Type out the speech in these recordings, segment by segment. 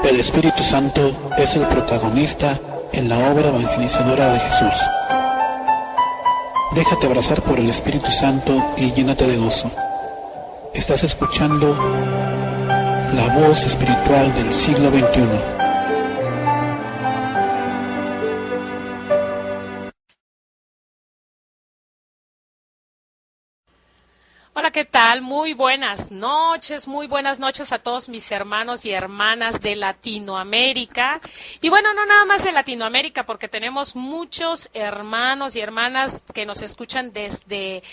El Espíritu Santo es el protagonista en la obra evangelizadora de Jesús. Déjate abrazar por el Espíritu Santo y llénate de gozo. Estás escuchando la voz espiritual del siglo XXI. Hola, ¿qué tal? Muy buenas noches a todos mis hermanos y hermanas de Latinoamérica. Y bueno, no nada más de Latinoamérica, porque tenemos muchos hermanos y hermanas que nos escuchan desde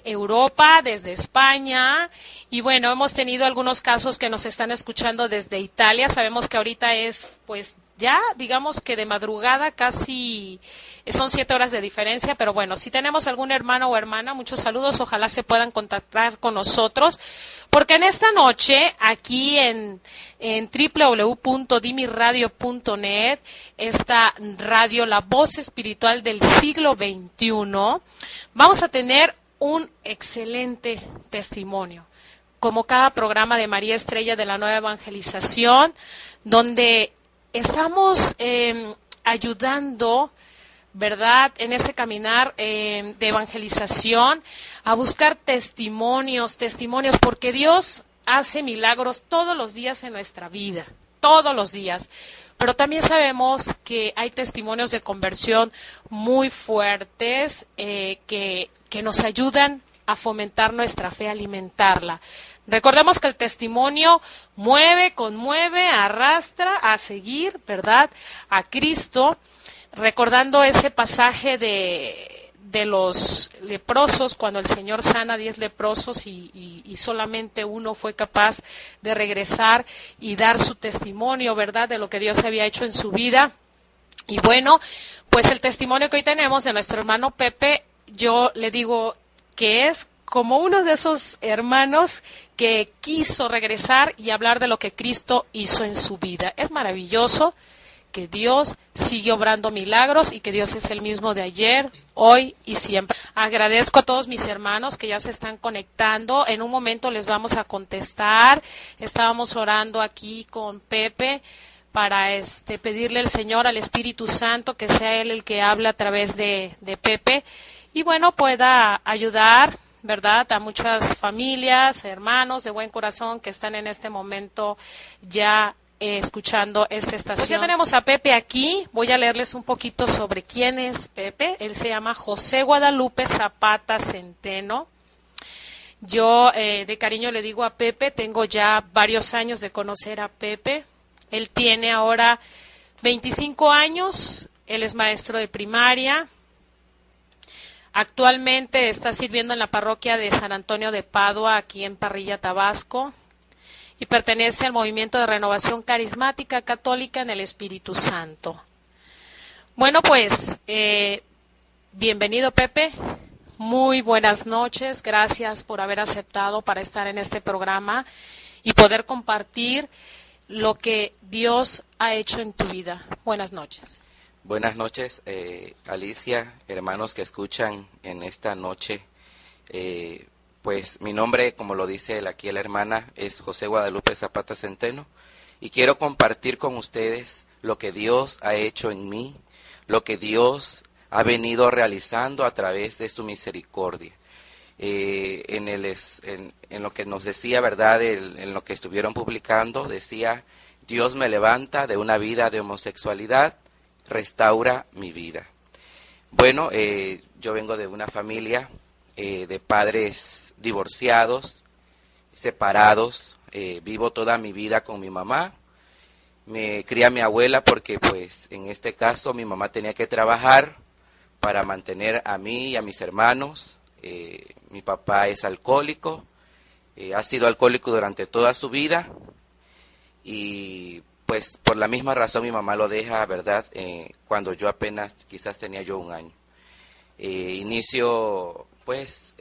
Europa, desde España. Y bueno, hemos tenido algunos casos que nos están escuchando desde Italia. Sabemos que ahorita es, pues, ya, digamos que de madrugada, casi son 7 horas de diferencia, pero bueno, si tenemos algún hermano o hermana, muchos saludos, ojalá se puedan contactar con nosotros, porque en esta noche, aquí en www.dimiradio.net, esta radio, la voz espiritual del siglo XXI, vamos a tener un excelente testimonio, como cada programa de María Estrella de la Nueva Evangelización, donde estamos ayudando, ¿verdad?, en este caminar de evangelización, a buscar testimonios, porque Dios hace milagros todos los días en nuestra vida, todos los días. Pero también sabemos que hay testimonios de conversión muy fuertes que nos ayudan a fomentar nuestra fe, a alimentarla. Recordemos que el testimonio conmueve, arrastra a seguir, ¿verdad?, a Cristo, recordando ese pasaje de los leprosos, cuando el Señor sana a 10 leprosos y solamente uno fue capaz de regresar y dar su testimonio, ¿verdad?, de lo que Dios había hecho en su vida. Y bueno, pues el testimonio que hoy tenemos de nuestro hermano Pepe, yo le digo que es como uno de esos hermanos que quiso regresar y hablar de lo que Cristo hizo en su vida. Es maravilloso que Dios sigue obrando milagros y que Dios es el mismo de ayer, hoy y siempre. Agradezco a todos mis hermanos que ya se están conectando. En un momento les vamos a contestar. Estábamos orando aquí con Pepe para pedirle al Señor, al Espíritu Santo, que sea Él el que habla a través de Pepe y bueno, pueda ayudar, ¿verdad?, a muchas familias, hermanos de buen corazón que están en este momento ya escuchando esta estación. Pues ya tenemos a Pepe aquí. Voy a leerles un poquito sobre quién es Pepe. Él se llama José Guadalupe Zapata Centeno. Yo de cariño le digo a Pepe, tengo ya varios años de conocer a Pepe. Él tiene ahora 25 años, él es maestro de primaria. Actualmente está sirviendo en la parroquia de San Antonio de Padua, aquí en Parrilla, Tabasco, y pertenece al movimiento de renovación carismática católica en el Espíritu Santo. Bueno, pues, bienvenido, Pepe. Muy buenas noches. Gracias por haber aceptado para estar en este programa y poder compartir lo que Dios ha hecho en tu vida. Buenas noches. Buenas noches, Alicia, hermanos que escuchan en esta noche. Pues mi nombre, como lo dice aquí la hermana, es José Guadalupe Zapata Centeno y quiero compartir con ustedes lo que Dios ha hecho en mí, lo que Dios ha venido realizando a través de su misericordia. En lo que nos decía, ¿verdad?, en lo que estuvieron publicando, decía: Dios me levanta de una vida de homosexualidad, restaura mi vida. Bueno, yo vengo de una familia de padres divorciados, separados. Vivo toda mi vida con mi mamá. Me cría mi abuela porque, pues, en este caso mi mamá tenía que trabajar para mantener a mí y a mis hermanos. Mi papá es alcohólico, ha sido alcohólico durante toda su vida y pues por la misma razón mi mamá lo deja, ¿verdad?, cuando yo apenas quizás tenía yo 1 año. Inicio pues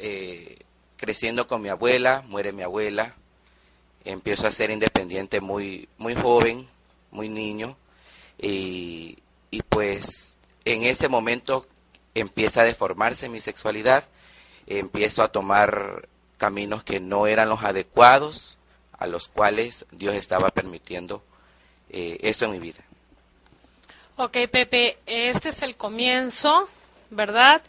creciendo con mi abuela, muere mi abuela, empiezo a ser independiente muy joven, muy niño, y pues en ese momento empieza a deformarse mi sexualidad, empiezo a tomar caminos que no eran los adecuados, a los cuales Dios estaba permitiendo esto en mi vida. Ok, Pepe, este es el comienzo, ¿verdad?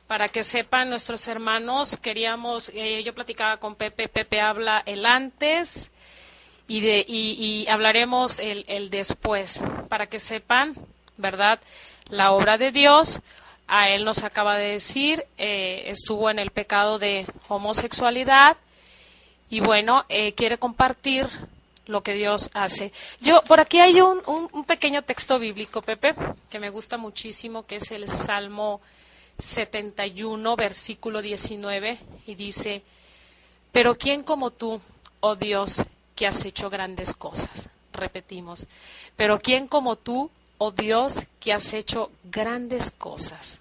Para que sepan nuestros hermanos, yo platicaba con Pepe, Pepe habla el antes y hablaremos el después, para que sepan, ¿verdad? La obra de Dios. A él nos acaba de decir, estuvo en el pecado de homosexualidad y bueno, quiere compartir lo que Dios hace. Por aquí hay un pequeño texto bíblico, Pepe, que me gusta muchísimo, que es el Salmo 71, versículo 19, y dice: pero ¿quién como tú, oh Dios, que has hecho grandes cosas? Repetimos, pero ¿quién como tú, oh Dios, que has hecho grandes cosas?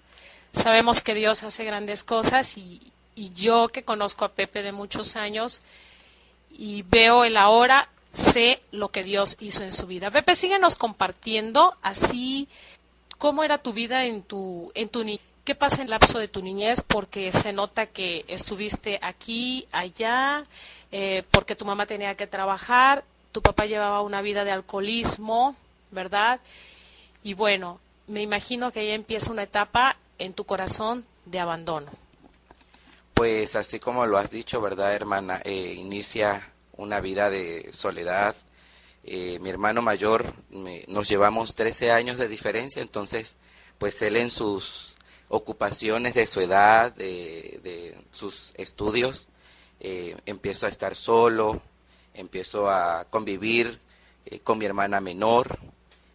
Sabemos que Dios hace grandes cosas y yo que conozco a Pepe de muchos años y veo el ahora, sé lo que Dios hizo en su vida. Pepe, síguenos compartiendo así cómo era tu vida en tu niñez. ¿Qué pasa en el lapso de tu niñez? Porque se nota que estuviste aquí, allá, porque tu mamá tenía que trabajar, tu papá llevaba una vida de alcoholismo, ¿verdad? Y bueno, me imagino que ya empieza una etapa en tu corazón de abandono. Pues así como lo has dicho, ¿verdad, hermana? Inicia una vida de soledad. Mi hermano mayor, nos llevamos 13 años de diferencia, entonces pues él en sus ocupaciones de su edad, de sus estudios, empiezo a estar solo, empiezo a convivir con mi hermana menor.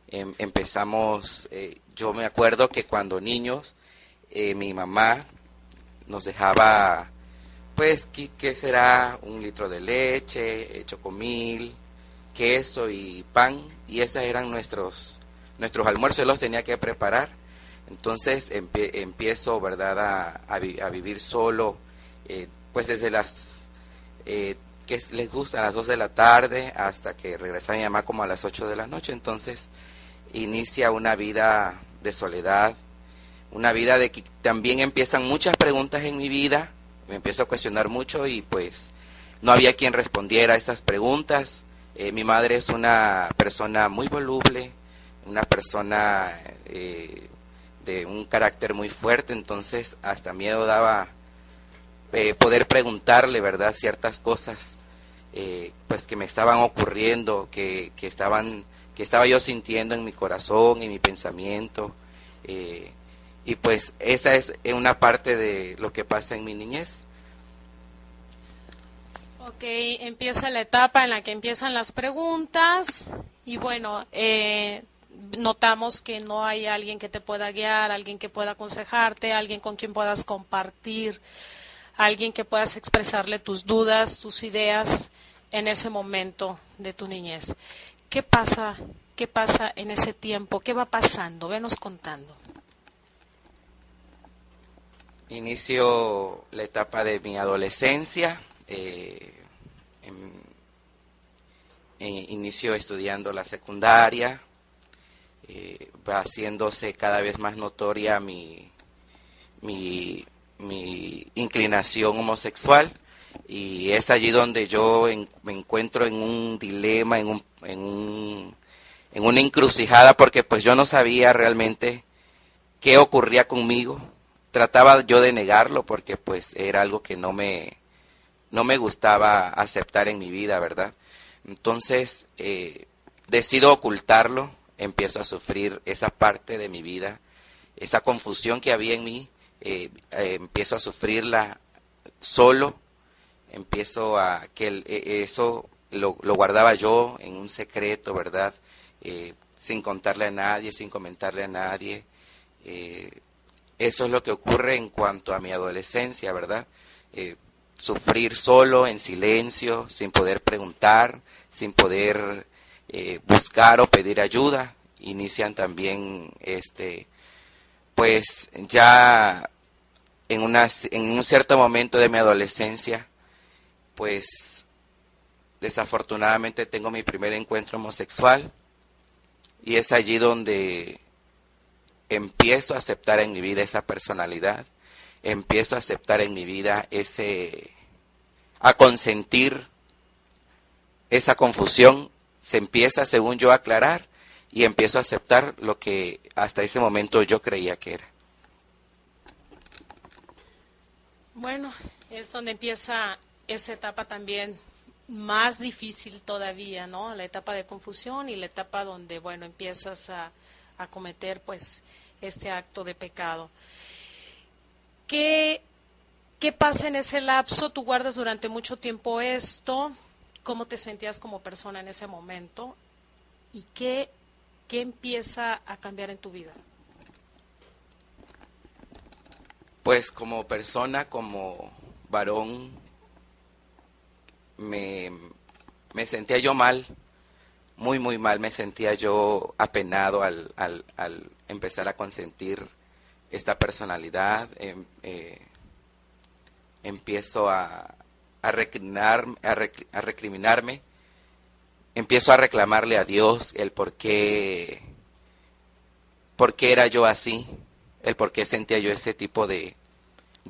Empezamos, yo me acuerdo que cuando niños, mi mamá nos dejaba, pues, ¿qué será? 1 litro de leche, chocomil, queso y pan, y esos eran nuestros almuerzos, yo los tenía que preparar. Entonces empiezo, ¿verdad?, a vivir solo, pues desde las que les gustan, las 2 de la tarde hasta que regresa mi mamá como a las 8 de la noche. Entonces inicia una vida de soledad, una vida de que también empiezan muchas preguntas en mi vida, me empiezo a cuestionar mucho y pues no había quien respondiera a esas preguntas. Mi madre es una persona muy voluble, una persona de un carácter muy fuerte, entonces hasta miedo daba poder preguntarle, ¿verdad?, ciertas cosas pues que me estaban ocurriendo, que estaba yo sintiendo en mi corazón, en mi pensamiento, y pues esa es una parte de lo que pasa en mi niñez. Ok, empieza la etapa en la que empiezan las preguntas y bueno, notamos que no hay alguien que te pueda guiar, alguien que pueda aconsejarte, alguien con quien puedas compartir, alguien que puedas expresarle tus dudas, tus ideas en ese momento de tu niñez. ¿Qué pasa en ese tiempo? ¿Qué va pasando? Venos contando. Inicio la etapa de mi adolescencia, inicio estudiando la secundaria, va haciéndose cada vez más notoria mi inclinación homosexual, y es allí donde yo me encuentro en un dilema, en una encrucijada, porque pues yo no sabía realmente qué ocurría conmigo. Trataba yo de negarlo porque pues era algo que no me gustaba aceptar en mi vida, ¿verdad? Entonces decido ocultarlo, empiezo a sufrir esa parte de mi vida, esa confusión que había en mí, empiezo a sufrirla solo, empiezo a que eso lo guardaba yo en un secreto, ¿verdad? Sin contarle a nadie, sin comentarle a nadie. Eso es lo que ocurre en cuanto a mi adolescencia, ¿verdad? Sufrir solo, en silencio, sin poder preguntar, sin poder buscar o pedir ayuda. Inician también, pues ya en un cierto momento de mi adolescencia, pues desafortunadamente tengo mi primer encuentro homosexual, y es allí donde empiezo a aceptar en mi vida esa personalidad, empiezo a aceptar en mi vida a consentir esa confusión se empieza, según yo, a aclarar y empiezo a aceptar lo que hasta ese momento yo creía que era. Bueno, es donde empieza esa etapa también más difícil todavía, ¿no? La etapa de confusión y la etapa donde, bueno, empiezas a cometer, pues, este acto de pecado. ¿Qué pasa en ese lapso? ¿Tú guardas durante mucho tiempo esto? ¿Cómo te sentías como persona en ese momento? ¿Y qué empieza a cambiar en tu vida? Pues como persona, como varón, me sentía yo mal, muy, muy mal. Me sentía yo apenado al empezar a consentir esta personalidad. Empiezo a recriminarme, empiezo a reclamarle a Dios el por qué era yo así, el por qué sentía yo ese tipo de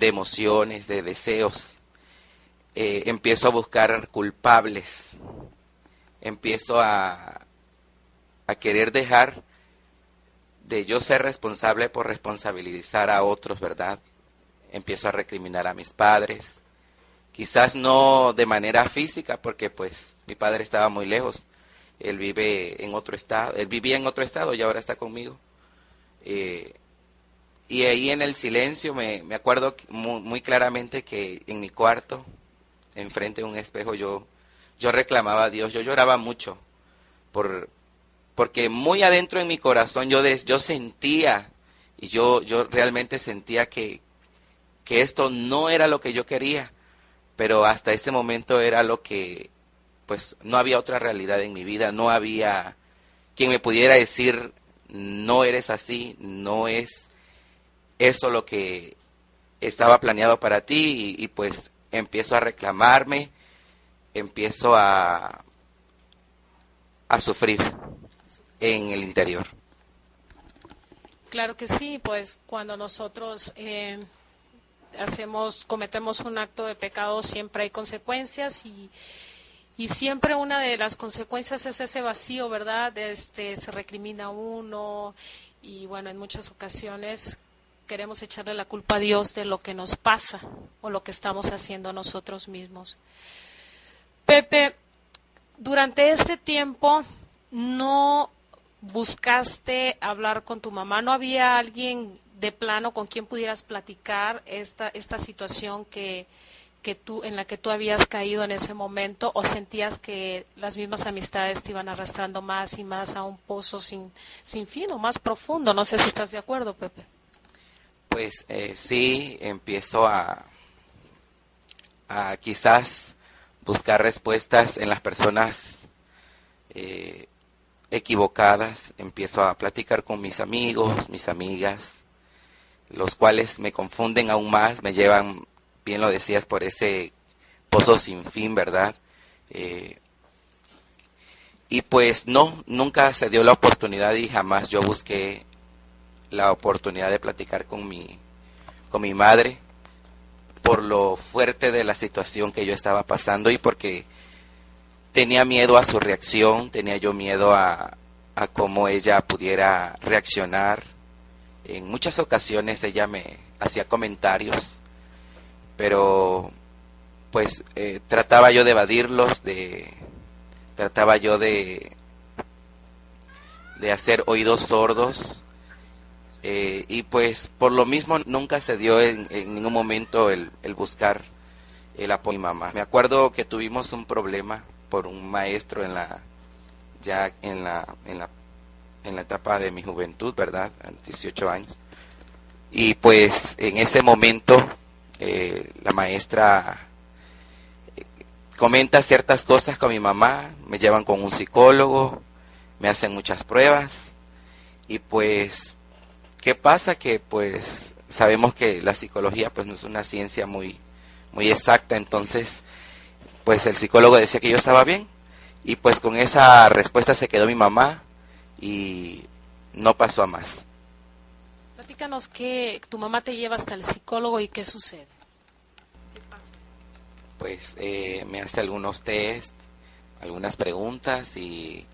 emociones, de deseos. Empiezo a buscar culpables, empiezo a querer dejar de yo ser responsable por responsabilizar a otros, ¿verdad? Empiezo a recriminar a mis padres, quizás no de manera física, porque pues mi padre estaba muy lejos, él vive en otro estado, él vivía en otro estado y ahora está conmigo. Y ahí en el silencio me acuerdo muy, muy claramente que en mi cuarto, enfrente de un espejo, yo reclamaba a Dios, yo lloraba mucho, porque muy adentro en mi corazón yo sentía, y yo realmente sentía que esto no era lo que yo quería, pero hasta ese momento era lo que, pues no había otra realidad en mi vida, no había quien me pudiera decir, no eres así, no es eso lo que estaba planeado para ti, y pues empiezo a reclamarme, empiezo a sufrir en el interior. Claro que sí, pues cuando nosotros cometemos un acto de pecado siempre hay consecuencias y siempre una de las consecuencias es ese vacío, ¿verdad? Se recrimina uno y bueno, en muchas ocasiones queremos echarle la culpa a Dios de lo que nos pasa o lo que estamos haciendo nosotros mismos. Pepe, durante este tiempo no buscaste hablar con tu mamá, ¿no había alguien de plano con quien pudieras platicar esta situación en la que tú habías caído en ese momento, o sentías que las mismas amistades te iban arrastrando más y más a un pozo sin fin o más profundo? No sé si estás de acuerdo, Pepe. Pues sí, empiezo a quizás buscar respuestas en las personas equivocadas. Empiezo a platicar con mis amigos, mis amigas, los cuales me confunden aún más, me llevan, bien lo decías, por ese pozo sin fin, ¿verdad? Y pues no, nunca se dio la oportunidad y jamás yo busqué la oportunidad de platicar con mi madre por lo fuerte de la situación que yo estaba pasando y porque tenía miedo a su reacción, tenía yo miedo a cómo ella pudiera reaccionar. En muchas ocasiones ella me hacía comentarios, pero pues trataba yo de evadirlos, trataba yo de hacer oídos sordos, y pues por lo mismo nunca se dio en ningún momento el buscar el apoyo de mi mamá. Me acuerdo que tuvimos un problema por un maestro en la etapa de mi juventud, ¿verdad? A 18 años. Y pues en ese momento la maestra comenta ciertas cosas con mi mamá, me llevan con un psicólogo, me hacen muchas pruebas y pues, ¿qué pasa? Que pues sabemos que la psicología pues no es una ciencia muy, muy exacta, entonces pues el psicólogo decía que yo estaba bien y pues con esa respuesta se quedó mi mamá y no pasó a más. Platícanos que tu mamá te lleva hasta el psicólogo y qué sucede. ¿Qué pasa? Pues me hace algunos test, algunas preguntas y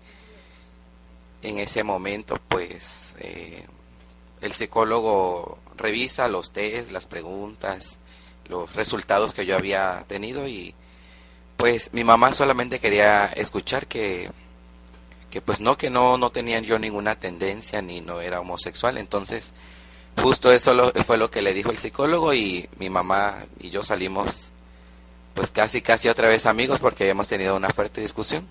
en ese momento pues el psicólogo revisa los test, las preguntas, los resultados que yo había tenido y pues mi mamá solamente quería escuchar que que no tenía yo ninguna tendencia ni no era homosexual. Entonces justo eso fue lo que le dijo el psicólogo y mi mamá y yo salimos pues casi otra vez amigos porque habíamos tenido una fuerte discusión.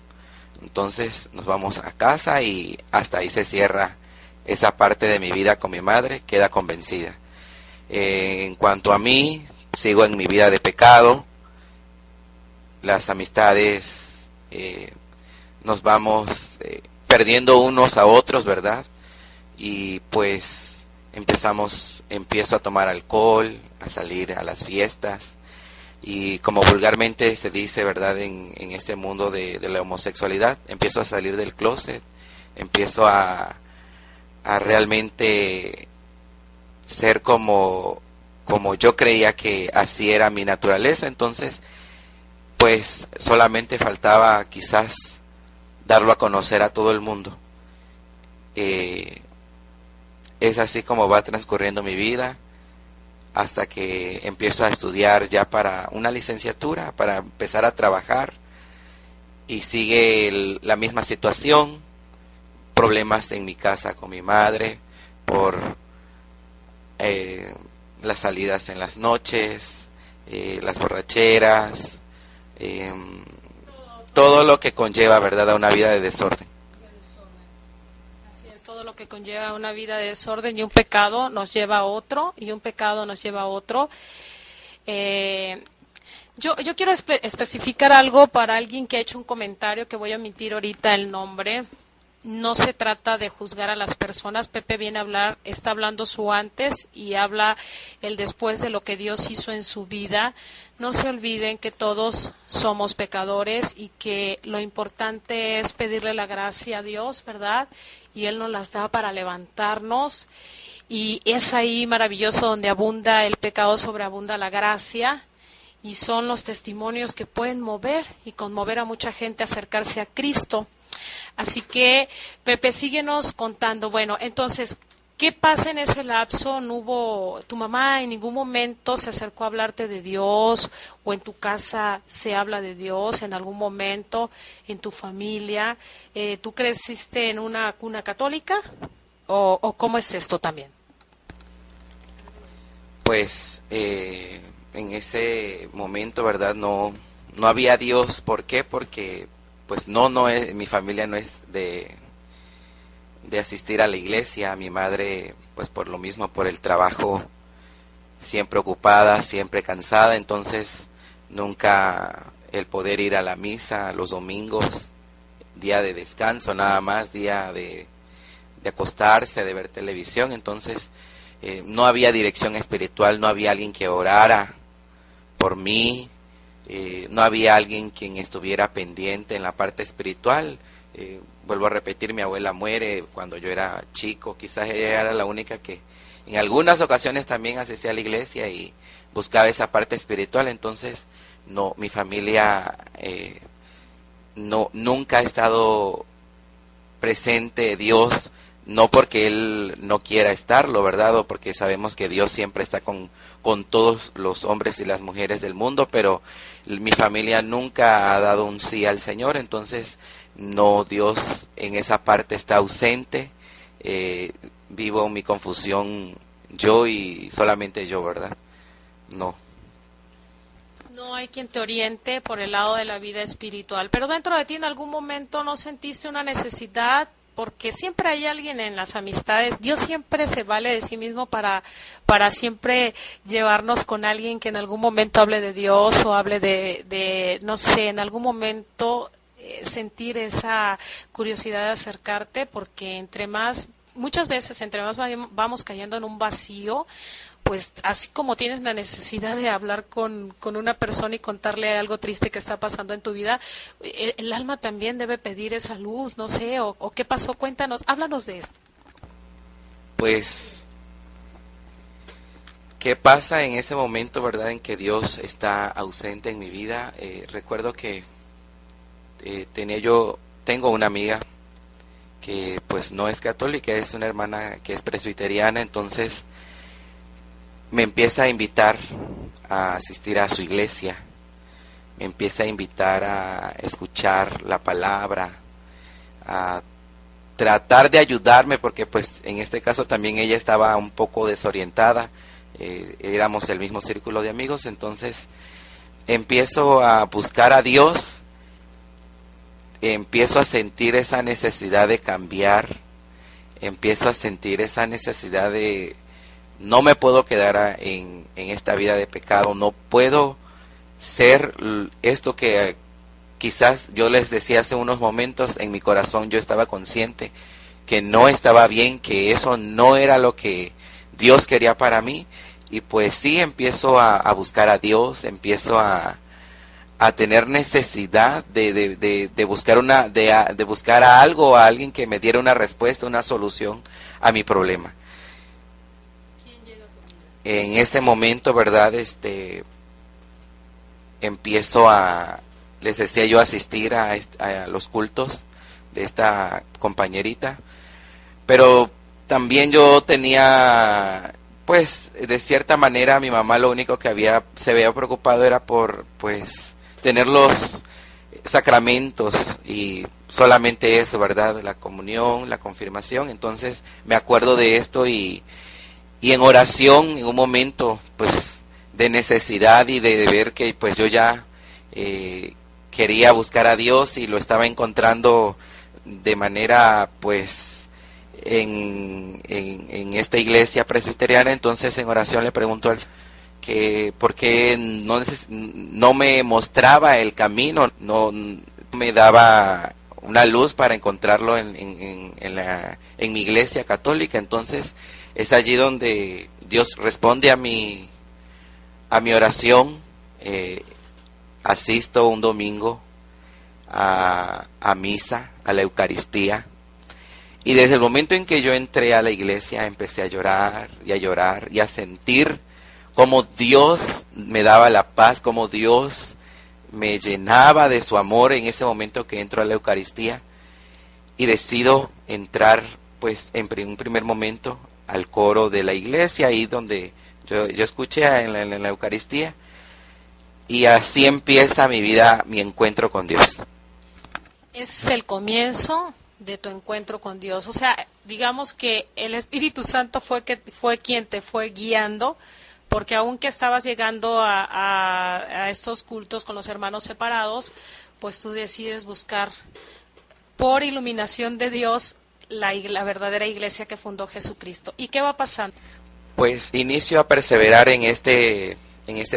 Entonces nos vamos a casa y hasta ahí se cierra esa parte de mi vida con mi madre, queda convencida. En cuanto a mí, sigo en mi vida de pecado, las amistades nos vamos perdiendo unos a otros, ¿verdad? Y pues empiezo a tomar alcohol, a salir a las fiestas, y como vulgarmente se dice, ¿verdad? En este mundo de la homosexualidad, empiezo a salir del closet, empiezo a realmente ser como yo creía que así era mi naturaleza. Entonces pues solamente faltaba quizás darlo a conocer a todo el mundo. Es así como va transcurriendo mi vida hasta que empiezo a estudiar ya para una licenciatura, para empezar a trabajar, y sigue la misma situación, problemas en mi casa con mi madre por las salidas en las noches, las borracheras, todo lo que conlleva, ¿verdad?, a una vida de desorden. Así es, todo lo que conlleva una vida de desorden, y un pecado nos lleva a otro, y un pecado nos lleva a otro. Yo quiero especificar algo para alguien que ha hecho un comentario, que voy a omitir ahorita el nombre. No se trata de juzgar a las personas. Pepe viene a hablar, está hablando su antes y habla el después de lo que Dios hizo en su vida. No se olviden que todos somos pecadores y que lo importante es pedirle la gracia a Dios, ¿verdad? Y Él nos las da para levantarnos. Y es ahí maravilloso donde abunda el pecado, sobreabunda la gracia. Y son los testimonios que pueden mover y conmover a mucha gente a acercarse a Cristo. Así que, Pepe, síguenos contando. Bueno, entonces, ¿qué pasa en ese lapso? ¿No hubo, tu mamá en ningún momento se acercó a hablarte de Dios, o en tu casa se habla de Dios en algún momento, en tu familia? ¿Tú creciste en una cuna católica? ¿O cómo es esto también? Pues en ese momento, ¿verdad? No había Dios. ¿Por qué? Porque pues no es, mi familia no es de asistir a la iglesia. Mi madre, pues por lo mismo, por el trabajo, siempre ocupada, siempre cansada, entonces nunca el poder ir a la misa los domingos, día de descanso nada más, día de acostarse, de ver televisión. Entonces no había dirección espiritual, no había alguien que orara por mí. No había alguien quien estuviera pendiente en la parte espiritual. Vuelvo a repetir, mi abuela muere cuando yo era chico. Quizás ella era la única que en algunas ocasiones también asistía a la iglesia y buscaba esa parte espiritual. Entonces no, mi familia nunca ha estado presente Dios, no porque Él no quiera estarlo, ¿verdad? O porque sabemos que Dios siempre está con todos los hombres y las mujeres del mundo, pero mi familia nunca ha dado un sí al Señor. Entonces no, Dios en esa parte está ausente. Vivo mi confusión yo y solamente yo, ¿verdad? No hay quien te oriente por el lado de la vida espiritual, pero dentro de ti en algún momento no sentiste una necesidad, porque siempre hay alguien en las amistades. Dios siempre se vale de sí mismo para siempre llevarnos con alguien que en algún momento hable de Dios, o hable de no sé, en algún momento sentir esa curiosidad de acercarte, porque muchas veces entre más vamos cayendo en un vacío, pues así como tienes la necesidad de hablar con una persona y contarle algo triste que está pasando en tu vida, el alma también debe pedir esa luz, no sé, o qué pasó. Cuéntanos, háblanos de esto. Pues, ¿qué pasa en ese momento, verdad, en que Dios está ausente en mi vida? Recuerdo que tengo una amiga que pues no es católica, es una hermana que es presbiteriana, entonces me empieza a invitar a asistir a su iglesia, me empieza a invitar a escuchar la palabra, a tratar de ayudarme, porque pues en este caso también ella estaba un poco desorientada, éramos el mismo círculo de amigos, entonces empiezo a buscar a Dios, empiezo a sentir esa necesidad de cambiar, empiezo a sentir esa necesidad de no me puedo quedar en esta vida de pecado, no puedo ser esto que quizás yo les decía hace unos momentos, en mi corazón yo estaba consciente que no estaba bien, que eso no era lo que Dios quería para mí, y pues sí, empiezo a buscar a Dios, empiezo a tener necesidad de buscar a algo, a alguien que me diera una respuesta, una solución a mi problema. En ese momento, ¿verdad? Empiezo les decía yo, asistir a los cultos de esta compañerita, pero también yo tenía, pues, de cierta manera, mi mamá lo único que se había preocupado era por, pues, tener los sacramentos y solamente eso, ¿verdad? La comunión, la confirmación. Entonces me acuerdo de esto y en oración, en un momento pues de necesidad y de ver que pues yo ya quería buscar a Dios y lo estaba encontrando de manera pues en esta iglesia presbiteriana. Entonces en oración le pregunto al que por qué no me mostraba el camino, no me daba una luz para encontrarlo en mi iglesia católica. Entonces es allí donde Dios responde a mi oración. Asisto un domingo a misa, a la Eucaristía, y desde el momento en que yo entré a la iglesia empecé a llorar y a sentir cómo Dios me daba la paz, cómo Dios me llenaba de su amor en ese momento que entro a la Eucaristía, y decido entrar pues en un primer momento al coro de la iglesia, ahí donde yo escuché en la Eucaristía, y así empieza mi vida, mi encuentro con Dios. Ese es el comienzo de tu encuentro con Dios, o sea, digamos que el Espíritu Santo fue quien te fue guiando, porque aunque estabas llegando a estos cultos con los hermanos separados, pues tú decides buscar por iluminación de Dios la verdadera iglesia que fundó Jesucristo. ¿Y qué va pasando? Pues inicio a perseverar en este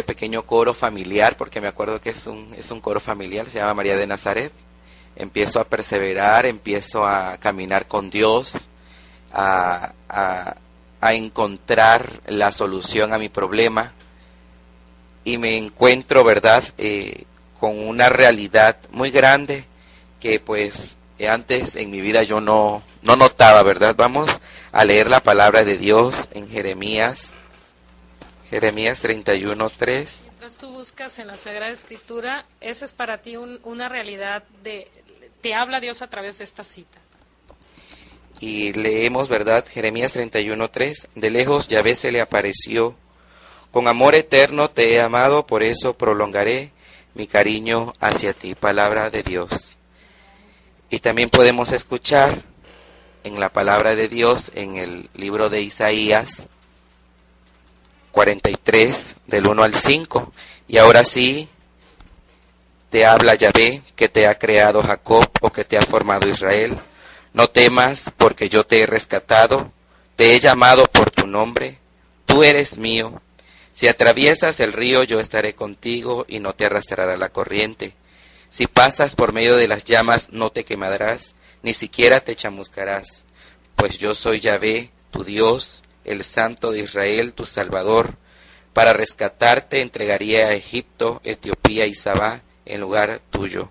pequeño coro familiar, porque me acuerdo que es un coro familiar, se llama María de Nazaret. Empiezo a perseverar, empiezo a caminar con Dios, a encontrar la solución a mi problema, y me encuentro, ¿verdad?, con una realidad muy grande que pues antes en mi vida yo no notaba, ¿verdad? Vamos a leer la palabra de Dios en Jeremías 31:3. Mientras tú buscas en la Sagrada Escritura, esa es para ti una realidad te habla Dios a través de esta cita. Y leemos, ¿verdad? Jeremías 31:3. De lejos Yahvé se le apareció. Con amor eterno te he amado, por eso prolongaré mi cariño hacia ti. Palabra de Dios. Y también podemos escuchar en la palabra de Dios en el libro de Isaías 43, del 1 al 5. Y ahora sí, te habla Yahvé, que te ha creado Jacob, o que te ha formado Israel. No temas, porque yo te he rescatado, te he llamado por tu nombre, tú eres mío. Si atraviesas el río, yo estaré contigo y no te arrastrará la corriente. Si pasas por medio de las llamas, no te quemarás, ni siquiera te chamuscarás. Pues yo soy Yahvé, tu Dios, el Santo de Israel, tu Salvador. Para rescatarte entregaría a Egipto, Etiopía y Sabá en lugar tuyo.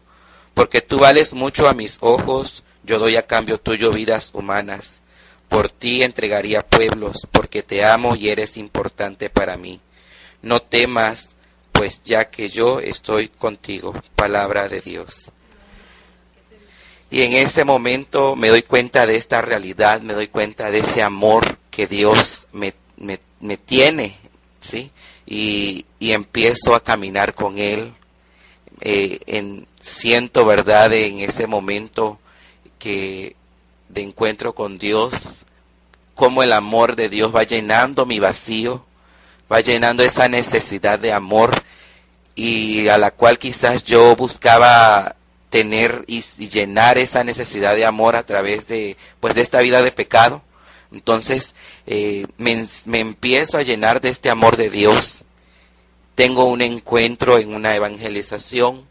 Porque tú vales mucho a mis ojos, yo doy a cambio tuyo vidas humanas. Por ti entregaría pueblos, porque te amo y eres importante para mí. No temas, pues ya que yo estoy contigo. Palabra de Dios. Y en ese momento me doy cuenta de esta realidad, me doy cuenta de ese amor que Dios me tiene, ¿sí? Y empiezo a caminar con Él. Siento, ¿verdad?, en ese momento de encuentro con Dios, cómo el amor de Dios va llenando mi vacío, va llenando esa necesidad de amor, y a la cual quizás yo buscaba tener y llenar esa necesidad de amor a través de esta vida de pecado. Entonces me empiezo a llenar de este amor de Dios. Tengo un encuentro en una evangelización,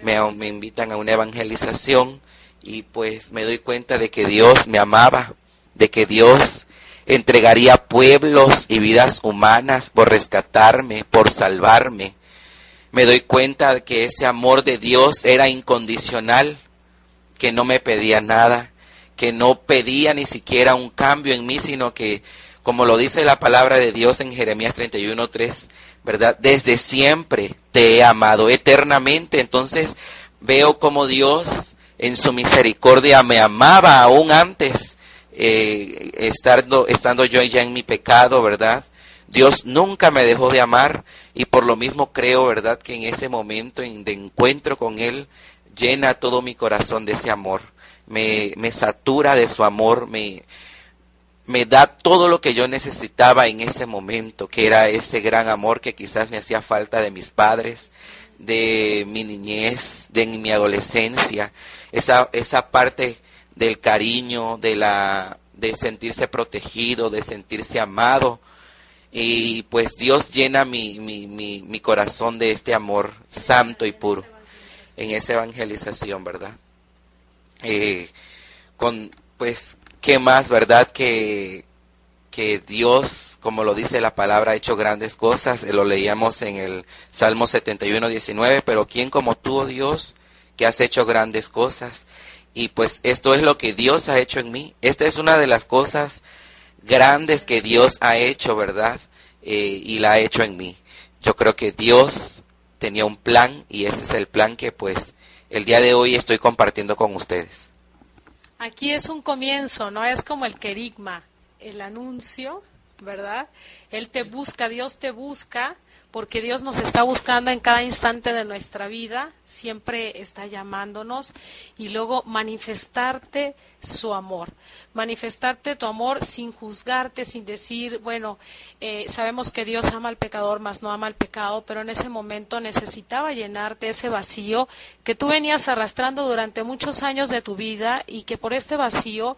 me invitan a una evangelización, y pues me doy cuenta de que Dios me amaba, de que Dios entregaría pueblos y vidas humanas por rescatarme, por salvarme. Me doy cuenta de que ese amor de Dios era incondicional, que no me pedía nada, que no pedía ni siquiera un cambio en mí, sino que, como lo dice la palabra de Dios en Jeremías 31:3, ¿verdad? Desde siempre te he amado, eternamente. Entonces veo como Dios en su misericordia me amaba aún antes, estando yo ya en mi pecado, ¿verdad? Dios nunca me dejó de amar, y por lo mismo creo, ¿verdad?, que en ese momento de encuentro con Él, llena todo mi corazón de ese amor, me satura de su amor, me da todo lo que yo necesitaba en ese momento, que era ese gran amor que quizás me hacía falta de mis padres, de mi niñez, de mi adolescencia, esa parte del cariño, de sentirse protegido, de sentirse amado. Y pues Dios llena mi corazón de este amor santo y puro en esa evangelización, ¿verdad? Pues, ¿qué más, verdad? Que Dios, como lo dice la palabra, ha hecho grandes cosas. Lo leíamos en el Salmo 71:19, pero ¿quién como tú, oh Dios, que has hecho grandes cosas? Y pues esto es lo que Dios ha hecho en mí. Esta es una de las cosas grandes que Dios ha hecho, ¿verdad? Y la ha hecho en mí. Yo creo que Dios tenía un plan, y ese es el plan que pues el día de hoy estoy compartiendo con ustedes. Aquí es un comienzo, ¿no? Es como el querigma, el anuncio, ¿verdad? Él te busca, Dios te busca, porque Dios nos está buscando en cada instante de nuestra vida, siempre está llamándonos, y luego manifestarte su amor, manifestarte tu amor sin juzgarte, sin decir, bueno, sabemos que Dios ama al pecador, mas no ama al pecado, pero en ese momento necesitaba llenarte ese vacío que tú venías arrastrando durante muchos años de tu vida, y que por este vacío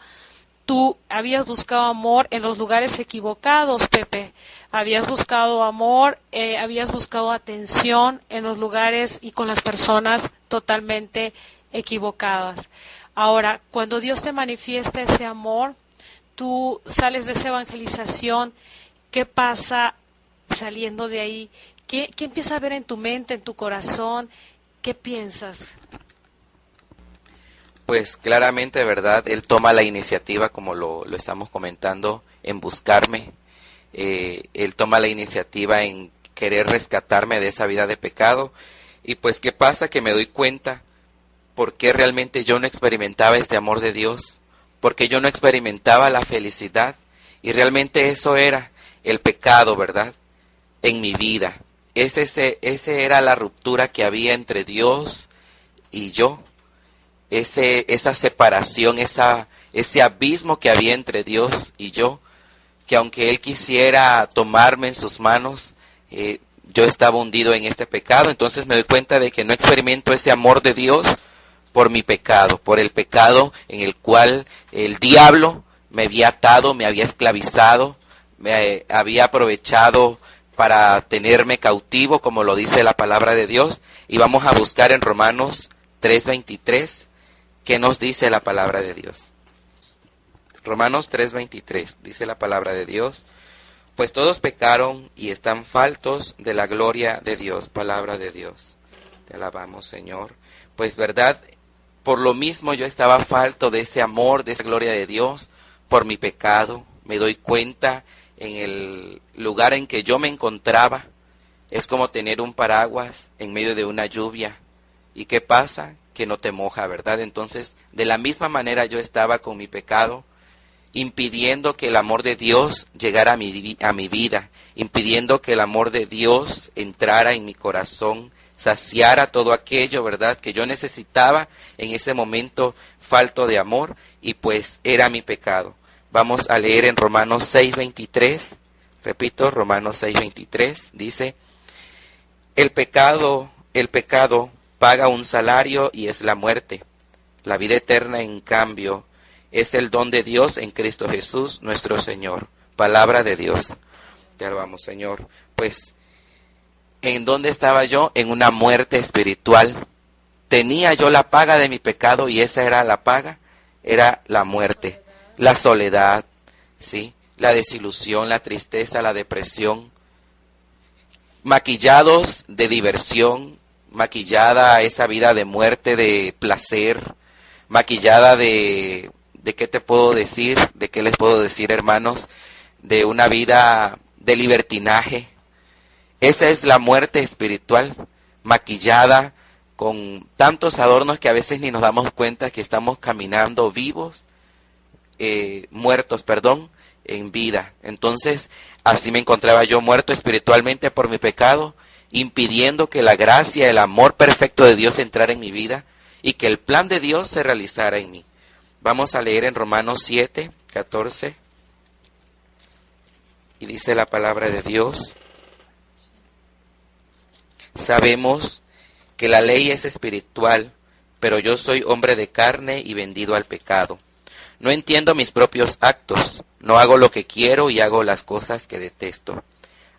tú habías buscado amor en los lugares equivocados, Pepe. Habías buscado amor, habías buscado atención en los lugares y con las personas totalmente equivocadas. Ahora, cuando Dios te manifiesta ese amor, tú sales de esa evangelización. ¿Qué pasa saliendo de ahí? ¿Qué empieza a ver en tu mente, en tu corazón? ¿Qué piensas? Pues claramente, ¿verdad? Él toma la iniciativa, como lo estamos comentando, en buscarme. Él toma la iniciativa en querer rescatarme de esa vida de pecado. Y pues, ¿qué pasa? Que me doy cuenta por qué realmente yo no experimentaba este amor de Dios, porque yo no experimentaba la felicidad. Y realmente eso era el pecado, ¿verdad? En mi vida. Ese era la ruptura que había entre Dios y yo. Esa separación, ese abismo que había entre Dios y yo, que aunque Él quisiera tomarme en sus manos, yo estaba hundido en este pecado. Entonces me doy cuenta de que no experimento ese amor de Dios por mi pecado, por el pecado en el cual el diablo me había atado, me había esclavizado, me había aprovechado para tenerme cautivo, como lo dice la palabra de Dios. Y vamos a buscar en Romanos 3:23, ¿qué nos dice la palabra de Dios? Romanos 3:23, dice la palabra de Dios: pues todos pecaron y están faltos de la gloria de Dios. Palabra de Dios. Te alabamos, Señor. Pues verdad, por lo mismo yo estaba falto de ese amor, de esa gloria de Dios, por mi pecado. Me doy cuenta en el lugar en que yo me encontraba. Es como tener un paraguas en medio de una lluvia. ¿Y qué pasa? que no te moja, ¿verdad? Entonces, de la misma manera yo estaba con mi pecado, impidiendo que el amor de Dios llegara a mi vida, impidiendo que el amor de Dios entrara en mi corazón, saciara todo aquello, ¿verdad?, que yo necesitaba en ese momento falto de amor, y pues era mi pecado. Vamos a leer en Romanos 6:23, repito, Romanos 6:23, dice: el pecado paga un salario y es la muerte. La vida eterna, en cambio, es el don de Dios en Cristo Jesús, nuestro Señor. Palabra de Dios. Te alabamos, Señor. Pues, ¿en dónde estaba yo? En una muerte espiritual. Tenía yo la paga de mi pecado, y esa era la paga, era la muerte, la soledad, ¿sí?, la desilusión, la tristeza, la depresión, maquillados de diversión, maquillada esa vida de muerte, de placer, maquillada de ¿qué te puedo decir? ¿De qué les puedo decir, hermanos? De una vida de libertinaje. Esa es la muerte espiritual, maquillada con tantos adornos que a veces ni nos damos cuenta que estamos caminando vivos, muertos, en vida. Entonces, así me encontraba yo, muerto espiritualmente por mi pecado, impidiendo que la gracia, el amor perfecto de Dios entrara en mi vida y que el plan de Dios se realizara en mí. Vamos a leer en Romanos 7:14, y dice la palabra de Dios: sabemos que la ley es espiritual, pero yo soy hombre de carne y vendido al pecado. No entiendo mis propios actos, no hago lo que quiero y hago las cosas que detesto.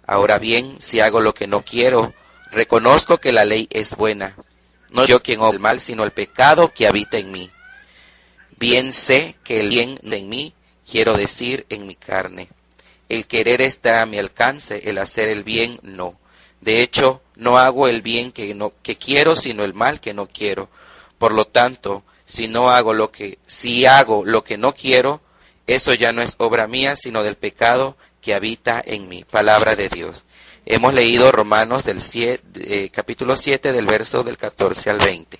Ahora bien, si hago lo que no quiero, reconozco que la ley es buena. No yo quien hago el mal, sino el pecado que habita en mí. Bien sé que el bien en mí, quiero decir en mi carne. El querer está a mi alcance, el hacer el bien no. De hecho, no hago el bien que quiero, sino el mal que no quiero. Por lo tanto, si hago lo que no quiero, eso ya no es obra mía, sino del pecado que habita en mí. Palabra de Dios. Hemos leído Romanos capítulo 7, del verso del 14 al 20.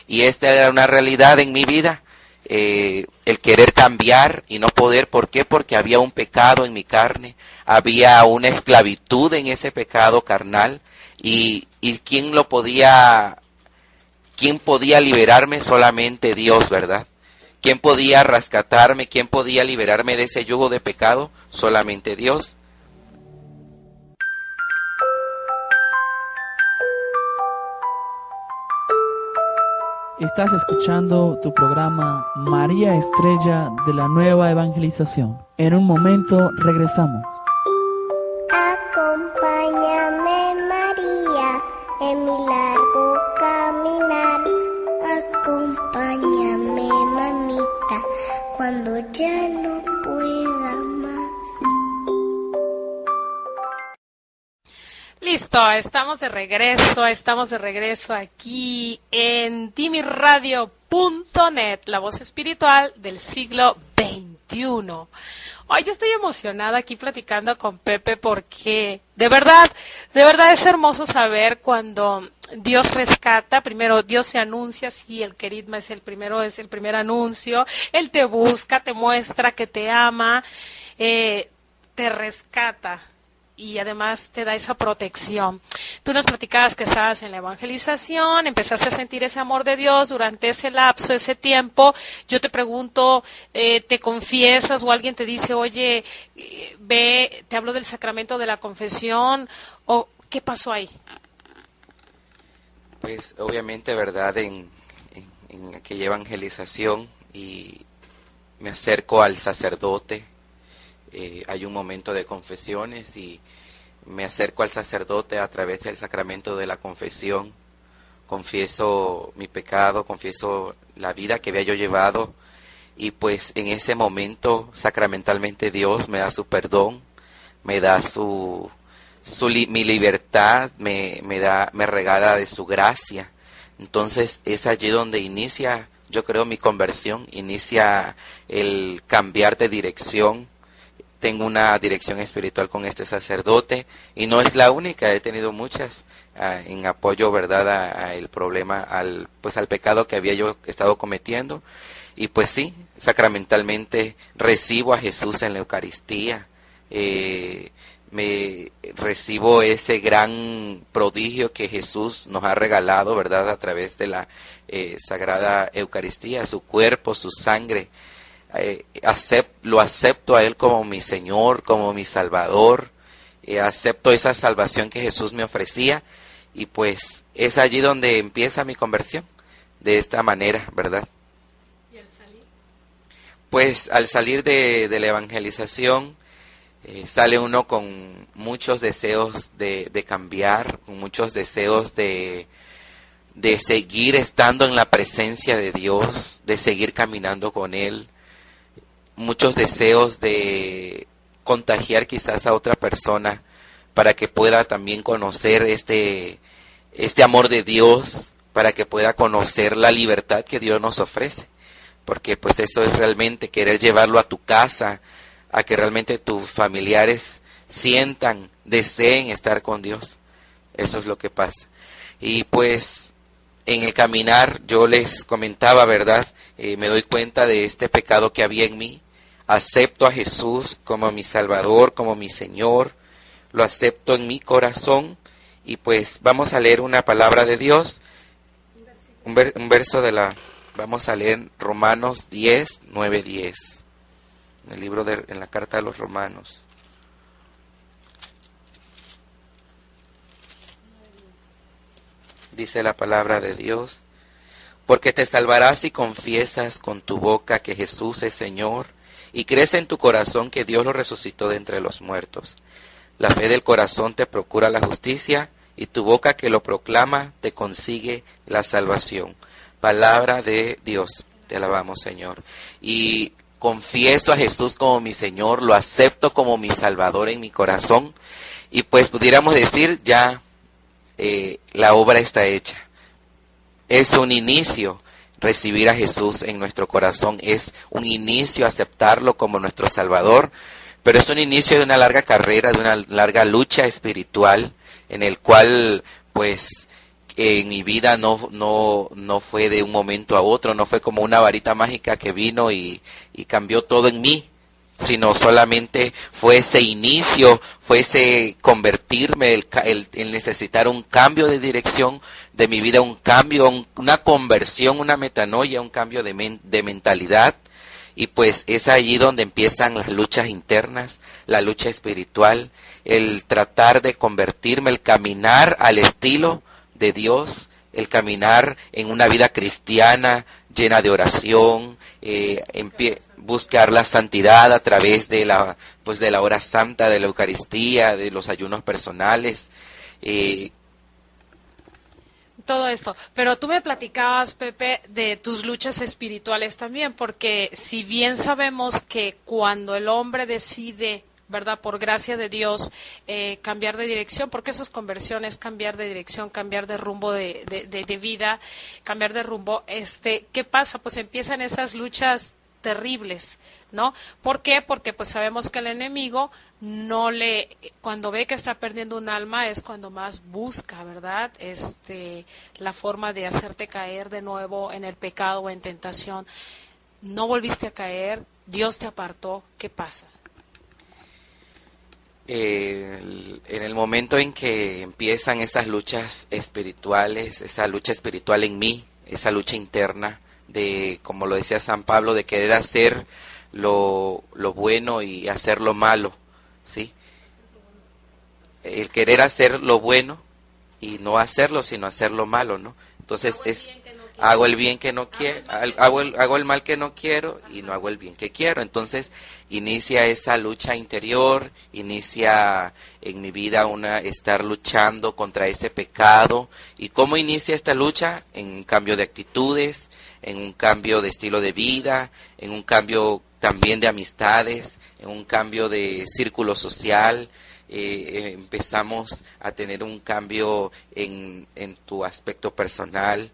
Y esta era una realidad en mi vida, el querer cambiar y no poder. ¿Por qué? Porque había un pecado en mi carne, había una esclavitud en ese pecado carnal, y ¿quién podía liberarme? Solamente Dios, ¿verdad? ¿Quién podía rescatarme? ¿Quién podía liberarme de ese yugo de pecado? Solamente Dios. Estás escuchando tu programa María Estrella de la Nueva Evangelización. En un momento regresamos. Acompáñame, María, en mi largo caminar. Acompáñame, mamita, cuando ya no pueda más. Listo, estamos de regreso aquí en dimiradio.net, la voz espiritual del siglo XXI. Hoy yo estoy emocionada aquí platicando con Pepe porque de verdad es hermoso saber cuando Dios rescata. Primero Dios se anuncia, sí, el querigma es el primer anuncio. Él te busca, te muestra que te ama, te rescata y además te da esa protección. Tú nos platicabas que estabas en la evangelización, empezaste a sentir ese amor de Dios durante ese lapso, ese tiempo. Yo te pregunto, ¿te confiesas o alguien te dice, oye, ve, te hablo del sacramento de la confesión? ¿O qué pasó ahí? Pues obviamente, ¿verdad? En aquella evangelización, y me acerco al sacerdote. Hay un momento de confesiones y me acerco al sacerdote a través del sacramento de la confesión. Confieso mi pecado, confieso la vida que había yo llevado, y pues en ese momento sacramentalmente Dios me da su perdón, me da mi libertad, me regala de su gracia. Entonces es allí donde inicia, yo creo, mi conversión, inicia el cambiar de dirección. Tengo una dirección espiritual con este sacerdote y no es la única, he tenido muchas. en apoyo, ¿verdad?, a el problema, al pecado que había yo estado cometiendo. Y pues sí, sacramentalmente recibo a Jesús en la Eucaristía, me recibo ese gran prodigio que Jesús nos ha regalado, ¿verdad?, a través de la Sagrada Eucaristía, su cuerpo, su sangre. Lo acepto a Él como mi Señor, como mi Salvador, acepto esa salvación que Jesús me ofrecía, y pues es allí donde empieza mi conversión, de esta manera, ¿verdad? ¿Y al salir? Pues al salir de la evangelización, sale uno con muchos deseos de cambiar, con muchos deseos de seguir estando en la presencia de Dios, de seguir caminando con Él, muchos deseos de contagiar quizás a otra persona para que pueda también conocer este amor de Dios, para que pueda conocer la libertad que Dios nos ofrece, porque pues eso es realmente querer llevarlo a tu casa, a que realmente tus familiares sientan, deseen estar con Dios. Eso es lo que pasa. Y pues en el caminar yo les comentaba, ¿verdad? Me doy cuenta de este pecado que había en mí. Acepto a Jesús como mi Salvador, como mi Señor. Lo acepto en mi corazón. Y pues vamos a leer una palabra de Dios. Un verso vamos a leer Romanos 10, 9, 10. En la carta de los Romanos. Dice la palabra de Dios: porque te salvarás si confiesas con tu boca que Jesús es Señor, y crees en tu corazón que Dios lo resucitó de entre los muertos. La fe del corazón te procura la justicia, y tu boca que lo proclama te consigue la salvación. Palabra de Dios. Te alabamos, Señor. Y confieso a Jesús como mi Señor, lo acepto como mi Salvador en mi corazón, y pues pudiéramos decir ya la obra está hecha. Es un inicio recibir a Jesús en nuestro corazón, es un inicio aceptarlo como nuestro Salvador, pero es un inicio de una larga carrera, de una larga lucha espiritual, en el cual pues en mi vida no fue de un momento a otro, no fue como una varita mágica que vino y cambió todo en mí, sino solamente fue ese inicio, fue ese convertirme, el necesitar un cambio de dirección de mi vida, un cambio, una conversión, una metanoia, un cambio de mentalidad. Y pues es allí donde empiezan las luchas internas, la lucha espiritual, el tratar de convertirme, el caminar al estilo de Dios, el caminar en una vida cristiana llena de oración, buscar la santidad a través de la hora santa, de la Eucaristía, de los ayunos personales. Todo esto, pero tú me platicabas, Pepe, de tus luchas espirituales también, porque si bien sabemos que cuando el hombre decide, ¿verdad?, por gracia de Dios, cambiar de dirección, porque eso es conversión, es cambiar de dirección, cambiar de rumbo de vida, cambiar de rumbo, ¿qué pasa? Pues empiezan esas luchas terribles, ¿no? ¿Por qué? Porque pues sabemos que el enemigo cuando ve que está perdiendo un alma es cuando más busca, ¿verdad? La forma de hacerte caer de nuevo en el pecado o en tentación. No volviste a caer, Dios te apartó, ¿qué pasa? En el momento en que empiezan esas luchas espirituales, esa lucha espiritual en mí, esa lucha interna, de, como lo decía San Pablo, de querer hacer lo bueno y hacer lo malo, ¿sí? El querer hacer lo bueno y no hacerlo, sino hacer lo malo, ¿no? Entonces hago el bien que no quiero, hago el mal que no quiero y no hago el bien que quiero. Entonces inicia esa lucha interior, inicia en mi vida estar luchando contra ese pecado. ¿Y cómo inicia esta lucha? En un cambio de actitudes, en un cambio de estilo de vida, en un cambio también de amistades, en un cambio de círculo social. Empezamos a tener un cambio en tu aspecto personal,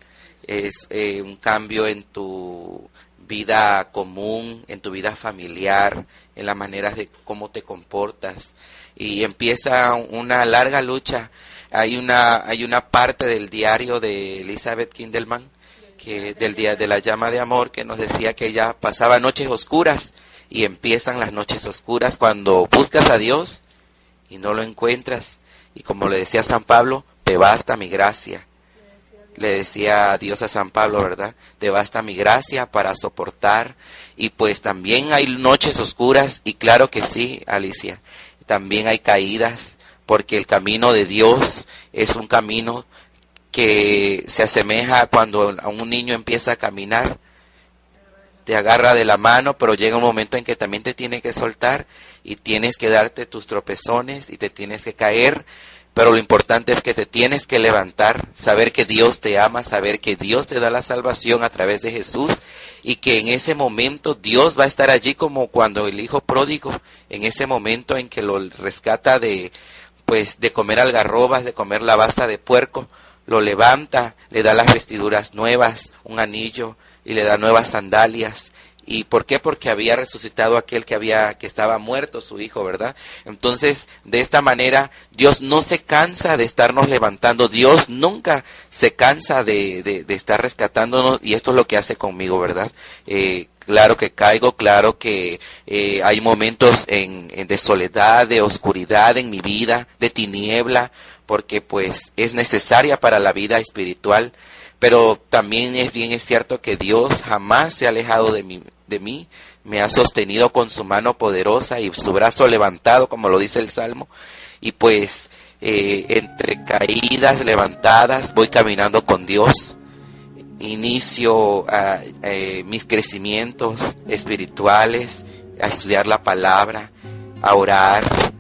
es un cambio en tu vida común, en tu vida familiar, en las maneras de cómo te comportas, y empieza una larga lucha. hay una parte del diario de Elizabeth Kindelman, que del día de la llama de amor, que nos decía que ella pasaba noches oscuras, y empiezan las noches oscuras cuando buscas a Dios y no lo encuentras, y como le decía San Pablo, te basta mi gracia. Le decía Dios a San Pablo, ¿verdad? Te basta mi gracia para soportar. Y pues también hay noches oscuras, y claro que sí, Alicia, también hay caídas, porque el camino de Dios es un camino que se asemeja a cuando a un niño empieza a caminar. Te agarra de la mano, pero llega un momento en que también te tiene que soltar, y tienes que darte tus tropezones y te tienes que caer. Pero lo importante es que te tienes que levantar, saber que Dios te ama, saber que Dios te da la salvación a través de Jesús, y que en ese momento Dios va a estar allí como cuando el hijo pródigo, en ese momento en que lo rescata de comer algarrobas, de comer la baza de puerco, lo levanta, le da las vestiduras nuevas, un anillo, y le da nuevas sandalias. ¿Y por qué? Porque había resucitado aquel que estaba muerto, su hijo, ¿verdad? Entonces, de esta manera, Dios no se cansa de estarnos levantando. Dios nunca se cansa de estar rescatándonos, y esto es lo que hace conmigo, ¿verdad? Claro que caigo, claro que hay momentos de soledad, de oscuridad en mi vida, de tiniebla, porque pues es necesaria para la vida espiritual. Pero también es cierto que Dios jamás se ha alejado de mí, me ha sostenido con su mano poderosa y su brazo levantado, como lo dice el Salmo, y pues entre caídas, levantadas, voy caminando con Dios. Inicio mis crecimientos espirituales, a estudiar la palabra, a orar,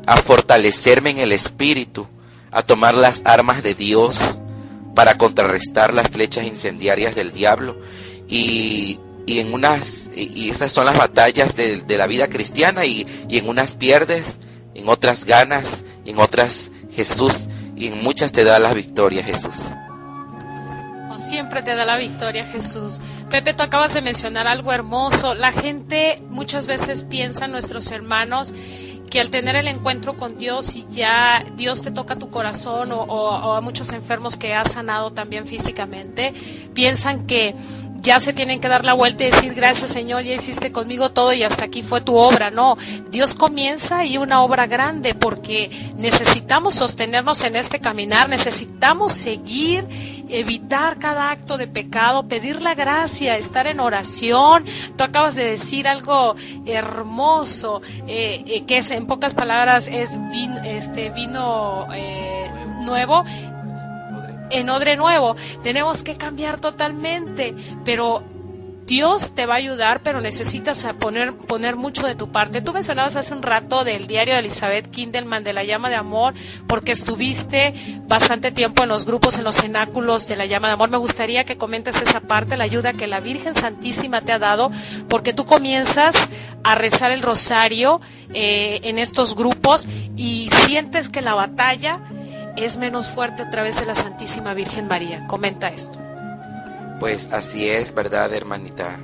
a fortalecerme en el espíritu, a tomar las armas de Dios para contrarrestar las flechas incendiarias del diablo, y esas son las batallas de la vida cristiana, y en unas pierdes, en otras ganas, en otras Jesús, y en muchas te da la victoria Jesús. Siempre te da la victoria Jesús. Pepe, tú acabas de mencionar algo hermoso. La gente muchas veces piensa, nuestros hermanos, que al tener el encuentro con Dios y ya Dios te toca tu corazón, o a muchos enfermos que has sanado también físicamente, piensan que ya se tienen que dar la vuelta y decir gracias Señor, ya hiciste conmigo todo y hasta aquí fue tu obra. No, Dios comienza, y una obra grande, porque necesitamos sostenernos en este caminar, necesitamos seguir, evitar cada acto de pecado, pedir la gracia, estar en oración. Tú acabas de decir algo hermoso, que es, en pocas palabras, es vino nuevo en odre nuevo. Tenemos que cambiar totalmente, pero Dios te va a ayudar, pero necesitas poner mucho de tu parte. Tú mencionabas hace un rato del diario de Elizabeth Kindelman, de la llama de amor, porque estuviste bastante tiempo en los grupos, en los cenáculos de la llama de amor. Me gustaría que comentes esa parte, la ayuda que la Virgen Santísima te ha dado, porque tú comienzas a rezar el rosario en estos grupos, y sientes que la batalla es menos fuerte a través de la Santísima Virgen María. Comenta esto. Pues así es, ¿verdad, hermanita?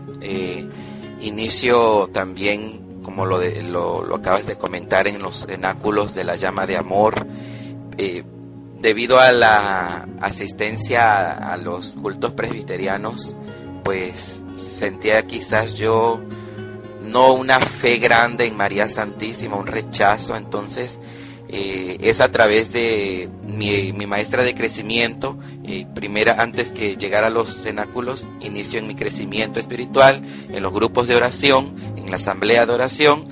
Inicio también, como lo acabas de comentar, en los cenáculos de la llama de amor. Debido a la asistencia a los cultos presbiterianos, pues sentía quizás yo no una fe grande en María Santísima, un rechazo. Entonces es a través de mi maestra de crecimiento, primera, antes que llegar a los cenáculos, inicio en mi crecimiento espiritual, en los grupos de oración, en la asamblea de oración,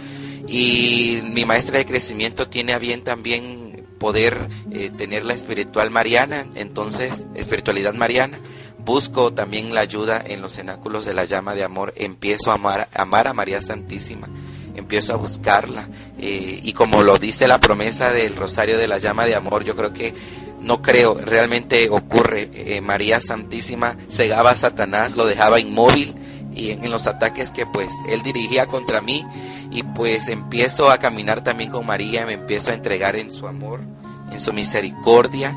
y mi maestra de crecimiento tiene a bien también poder tener la espiritualidad mariana. Busco también la ayuda en los cenáculos de la llama de amor, empiezo a amar a María Santísima, empiezo a buscarla, y como lo dice la promesa del Rosario de la Llama de Amor, yo realmente ocurre. María Santísima cegaba a Satanás, lo dejaba inmóvil, y en los ataques que pues él dirigía contra mí, y pues empiezo a caminar también con María, me empiezo a entregar en su amor, en su misericordia,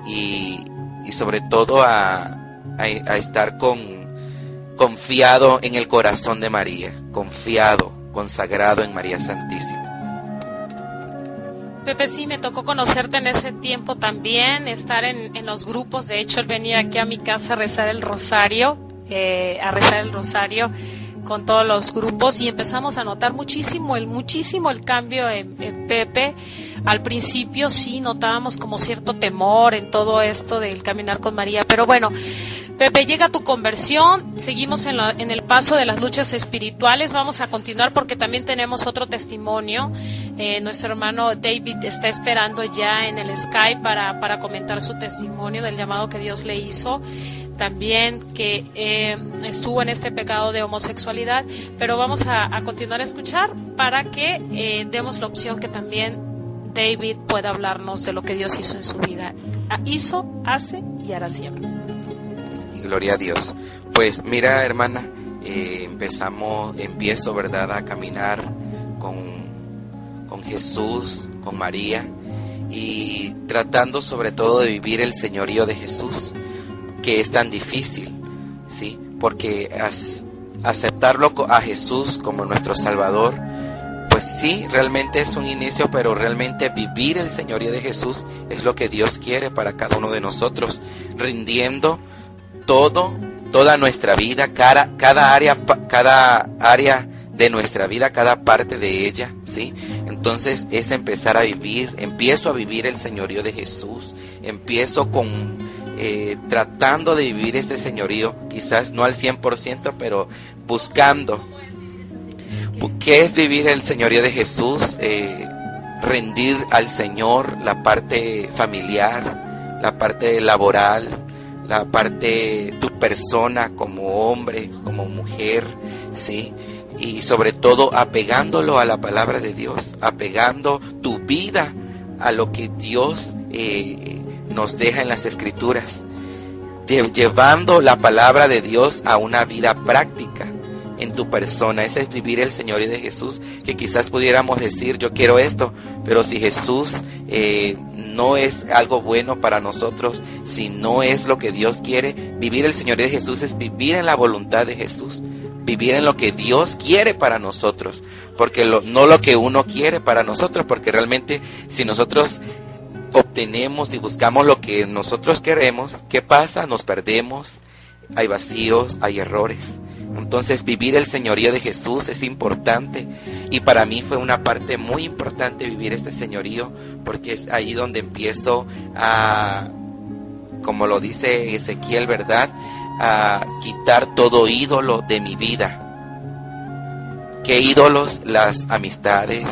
y sobre todo a estar confiado en el corazón de María, consagrado en María Santísima. Pepe, sí, me tocó conocerte en ese tiempo también, estar en los grupos. De hecho, él venía aquí a mi casa a rezar el rosario, con todos los grupos, y empezamos a notar muchísimo el cambio en Pepe. Al principio sí notábamos como cierto temor en todo esto del caminar con María, pero bueno, Pepe, llega tu conversión, seguimos en el paso de las luchas espirituales. Vamos a continuar porque también tenemos otro testimonio. Nuestro hermano David está esperando ya en el Skype para comentar su testimonio del llamado que Dios le hizo. También que estuvo en este pecado de homosexualidad, pero vamos a continuar a escuchar para que demos la opción que también David pueda hablarnos de lo que Dios hizo en su vida. Hizo, hace y hará siempre. Gloria a Dios. Pues mira, hermana, empiezo, ¿verdad?, a caminar con Jesús, con María, y tratando sobre todo de vivir el señorío de Jesús, que es tan difícil, ¿sí? Porque aceptarlo a Jesús como nuestro Salvador, pues sí, realmente es un inicio, pero realmente vivir el señorío de Jesús es lo que Dios quiere para cada uno de nosotros, rindiendo toda nuestra vida, cada área de nuestra vida, cada parte de ella, ¿sí? Entonces es empezar a empiezo a vivir el señorío de Jesús, empiezo tratando de vivir ese señorío, quizás no al 100%, pero buscando. ¿Qué es vivir el señorío de Jesús? Rendir al Señor la parte familiar, la parte laboral, la parte tu persona como hombre, como mujer, ¿sí? Y sobre todo apegándolo a la palabra de Dios, apegando tu vida a lo que Dios nos deja en las Escrituras, llevando la palabra de Dios a una vida práctica en tu persona. Ese es vivir el señorío de Jesús, que quizás pudiéramos decir, yo quiero esto, pero si Jesús no es algo bueno para nosotros, si no es lo que Dios quiere, vivir el señorío de Jesús es vivir en la voluntad de Jesús, vivir en lo que Dios quiere para nosotros, porque no lo que uno quiere para nosotros, porque realmente si nosotros obtenemos y buscamos lo que nosotros queremos, ¿qué pasa? Nos perdemos, hay vacíos, hay errores. Entonces vivir el señorío de Jesús es importante, y para mí fue una parte muy importante vivir este señorío, porque es ahí donde empiezo a, como lo dice Ezequiel, ¿verdad?, a quitar todo ídolo de mi vida. ¿Qué ídolos? Las amistades,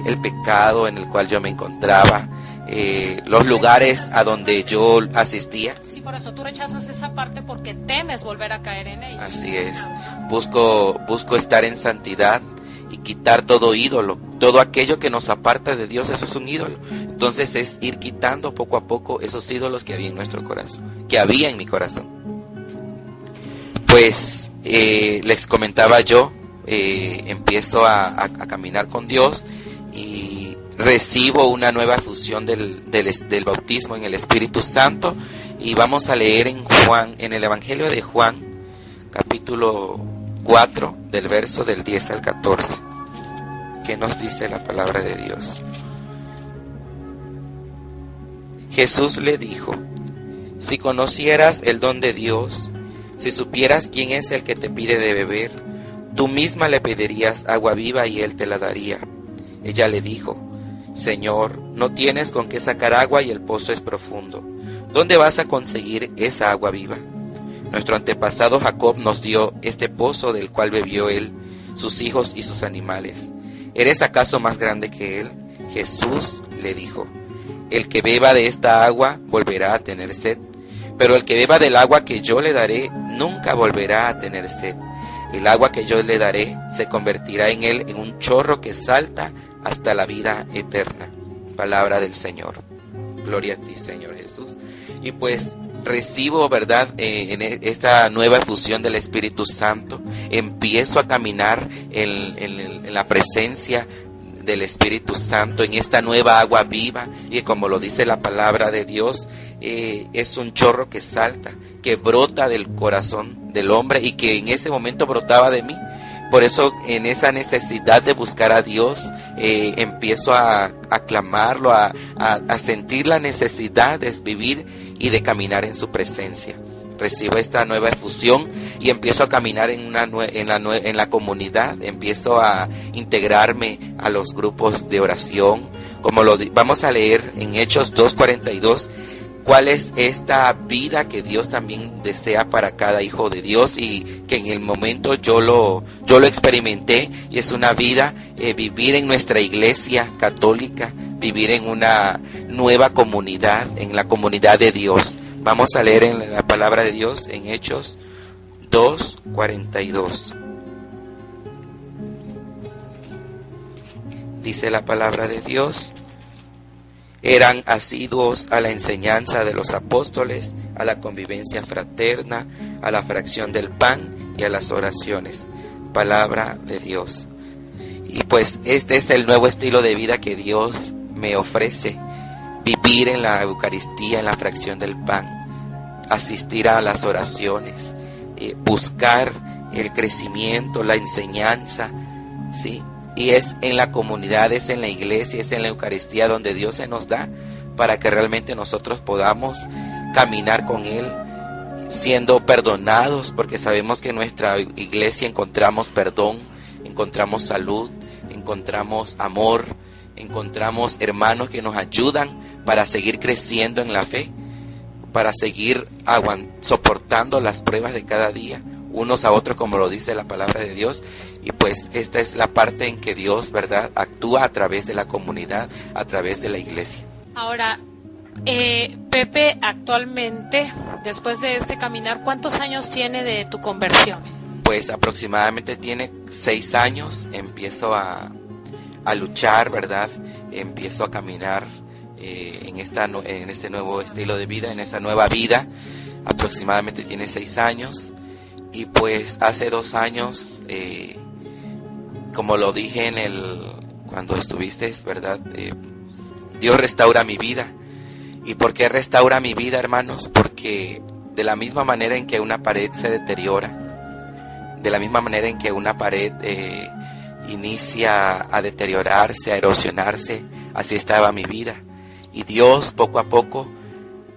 el pecado en el cual yo me encontraba, los lugares a donde yo asistía. Sí, por eso tú rechazas esa parte, porque temes volver a caer en ella. Así es. Busco estar en santidad y quitar todo ídolo, todo aquello que nos aparta de Dios. Eso es un ídolo. Entonces es ir quitando poco a poco esos ídolos que había en nuestro corazón, que había en mi corazón. Pues les comentaba yo, empiezo a caminar con Dios y recibo una nueva fusión del bautismo en el Espíritu Santo, y vamos a leer en el Evangelio de Juan, capítulo 4, del verso del 10 al 14. ¿Qué nos dice la palabra de Dios? Jesús le dijo: si conocieras el don de Dios, si supieras quién es el que te pide de beber, tú misma le pedirías agua viva y él te la daría. Ella le dijo: Señor, no tienes con qué sacar agua y el pozo es profundo. ¿Dónde vas a conseguir esa agua viva? Nuestro antepasado Jacob nos dio este pozo del cual bebió él, sus hijos y sus animales. ¿Eres acaso más grande que él? Jesús le dijo: el que beba de esta agua volverá a tener sed, pero el que beba del agua que yo le daré nunca volverá a tener sed. El agua que yo le daré se convertirá en él en un chorro que salta hasta la vida eterna. Palabra del Señor. Gloria a ti, Señor Jesús. Y pues recibo, ¿verdad?, en esta nueva fusión del Espíritu Santo. Empiezo a caminar en la presencia del Espíritu Santo, en esta nueva agua viva, y como lo dice la palabra de Dios, es un chorro que salta, que brota del corazón del hombre, y que en ese momento brotaba de mí, Por eso en esa necesidad de buscar a Dios, empiezo a clamarlo, a sentir la necesidad de vivir y de caminar en su presencia. Recibo esta nueva efusión y empiezo a caminar en la comunidad, empiezo a integrarme a los grupos de oración, como vamos a leer en Hechos 2:42, cuál es esta vida que Dios también desea para cada hijo de Dios, y que en el momento yo lo experimenté, y es una vida, vivir en nuestra iglesia católica, vivir en una nueva comunidad, en la comunidad de Dios. Vamos a leer en la palabra de Dios en Hechos 2:42. Dice la palabra de Dios: eran asiduos a la enseñanza de los apóstoles, a la convivencia fraterna, a la fracción del pan y a las oraciones. Palabra de Dios. Y pues este es el nuevo estilo de vida que Dios me ofrece: vivir en la Eucaristía, en la fracción del pan, asistir a las oraciones, buscar el crecimiento, la enseñanza, ¿sí? Y es en la comunidad, es en la iglesia, es en la Eucaristía donde Dios se nos da para que realmente nosotros podamos caminar con Él, siendo perdonados, porque sabemos que en nuestra iglesia encontramos perdón, encontramos salud, encontramos amor, encontramos hermanos que nos ayudan para seguir creciendo en la fe, para seguir soportando las pruebas de cada día, unos a otros, como lo dice la palabra de Dios. Y pues esta es la parte en que Dios, ¿verdad?, actúa a través de la comunidad, a través de la iglesia. Ahora, Pepe, actualmente, después de este caminar, ¿cuántos años tiene de tu conversión? Pues aproximadamente tiene 6 años. Empiezo a luchar, ¿verdad? Empiezo a caminar en este nuevo estilo de vida, en esa nueva vida. Aproximadamente tiene 6 años. Y pues hace 2 años, como lo dije cuando estuviste, ¿verdad? Dios restaura mi vida. ¿Y por qué restaura mi vida, hermanos? Porque de la misma manera en que una pared se deteriora, de la misma manera en que una pared inicia a deteriorarse, a erosionarse, así estaba mi vida. Y Dios poco a poco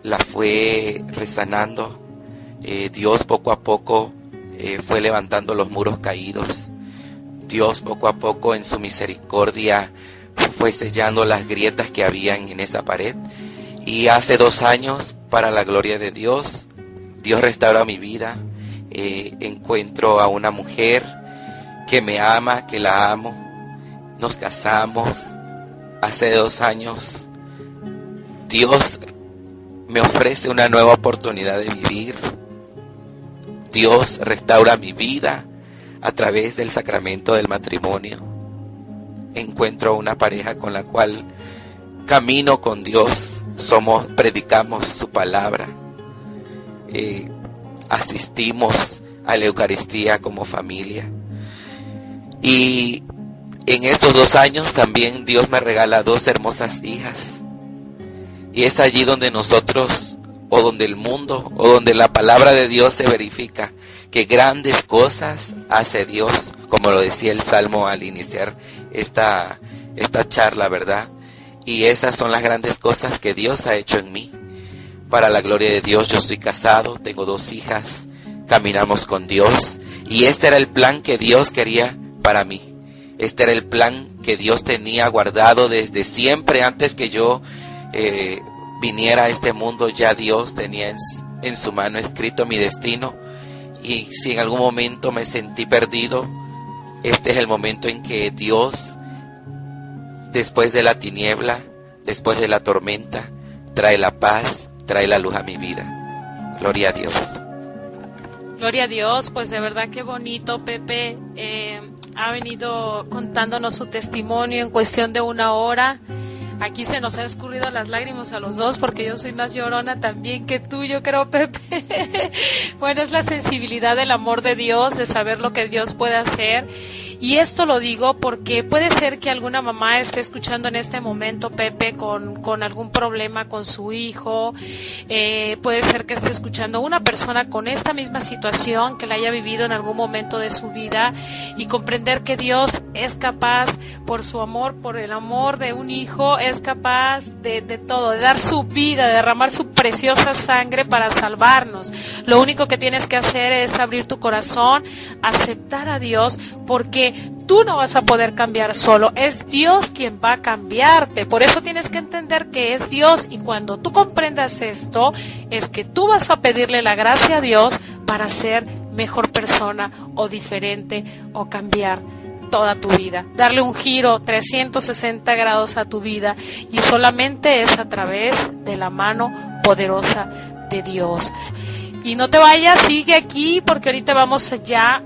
la fue resanando. Dios poco a poco fue levantando los muros caídos. Dios poco a poco en su misericordia fue sellando las grietas que habían en esa pared. Y hace 2 años, para la gloria de Dios, Dios restaura mi vida. Encuentro a una mujer que me ama, que la amo. Nos casamos. Hace 2 años Dios me ofrece una nueva oportunidad de vivir. Dios restaura mi vida a través del sacramento del matrimonio. Encuentro una pareja con la cual camino con Dios. Predicamos su palabra. Asistimos a la Eucaristía como familia. Y en estos 2 años también Dios me regala 2 hermosas hijas. Y es allí donde nosotros, o donde el mundo, o donde la palabra de Dios se verifica, que grandes cosas hace Dios, como lo decía el Salmo al iniciar esta charla, ¿verdad? Y esas son las grandes cosas que Dios ha hecho en mí. Para la gloria de Dios, yo estoy casado, tengo 2 hijas, caminamos con Dios, y este era el plan que Dios quería para mí. Este era el plan que Dios tenía guardado desde siempre. Antes que yo viniera a este mundo, ya Dios tenía en su mano escrito mi destino. Y si en algún momento me sentí perdido, este es el momento en que Dios, después de la tiniebla, después de la tormenta, trae la paz, trae la luz a mi vida. Gloria a Dios. Gloria a Dios, pues de verdad qué bonito, Pepe. Ha venido contándonos su testimonio en cuestión de 1 hora. Aquí se nos han escurrido las lágrimas a los dos, porque yo soy más llorona también que tú, yo creo, Pepe. Bueno, es la sensibilidad del amor de Dios, de saber lo que Dios puede hacer. Y esto lo digo porque puede ser que alguna mamá esté escuchando en este momento, Pepe, con algún problema con su hijo, puede ser que esté escuchando una persona con esta misma situación, que la haya vivido en algún momento de su vida, y comprender que Dios es capaz, por su amor, por el amor de un hijo, es capaz de todo, de dar su vida, de derramar su preciosa sangre para salvarnos. Lo único que tienes que hacer es abrir tu corazón, aceptar a Dios, porque tú no vas a poder cambiar solo, es Dios quien va a cambiarte. Por eso tienes que entender que es Dios, y cuando tú comprendas esto, es que tú vas a pedirle la gracia a Dios para ser mejor persona o diferente o cambiar toda tu vida, darle un giro 360 grados a tu vida, y solamente es a través de la mano poderosa de Dios. Y no te vayas, sigue aquí, porque ahorita vamos ya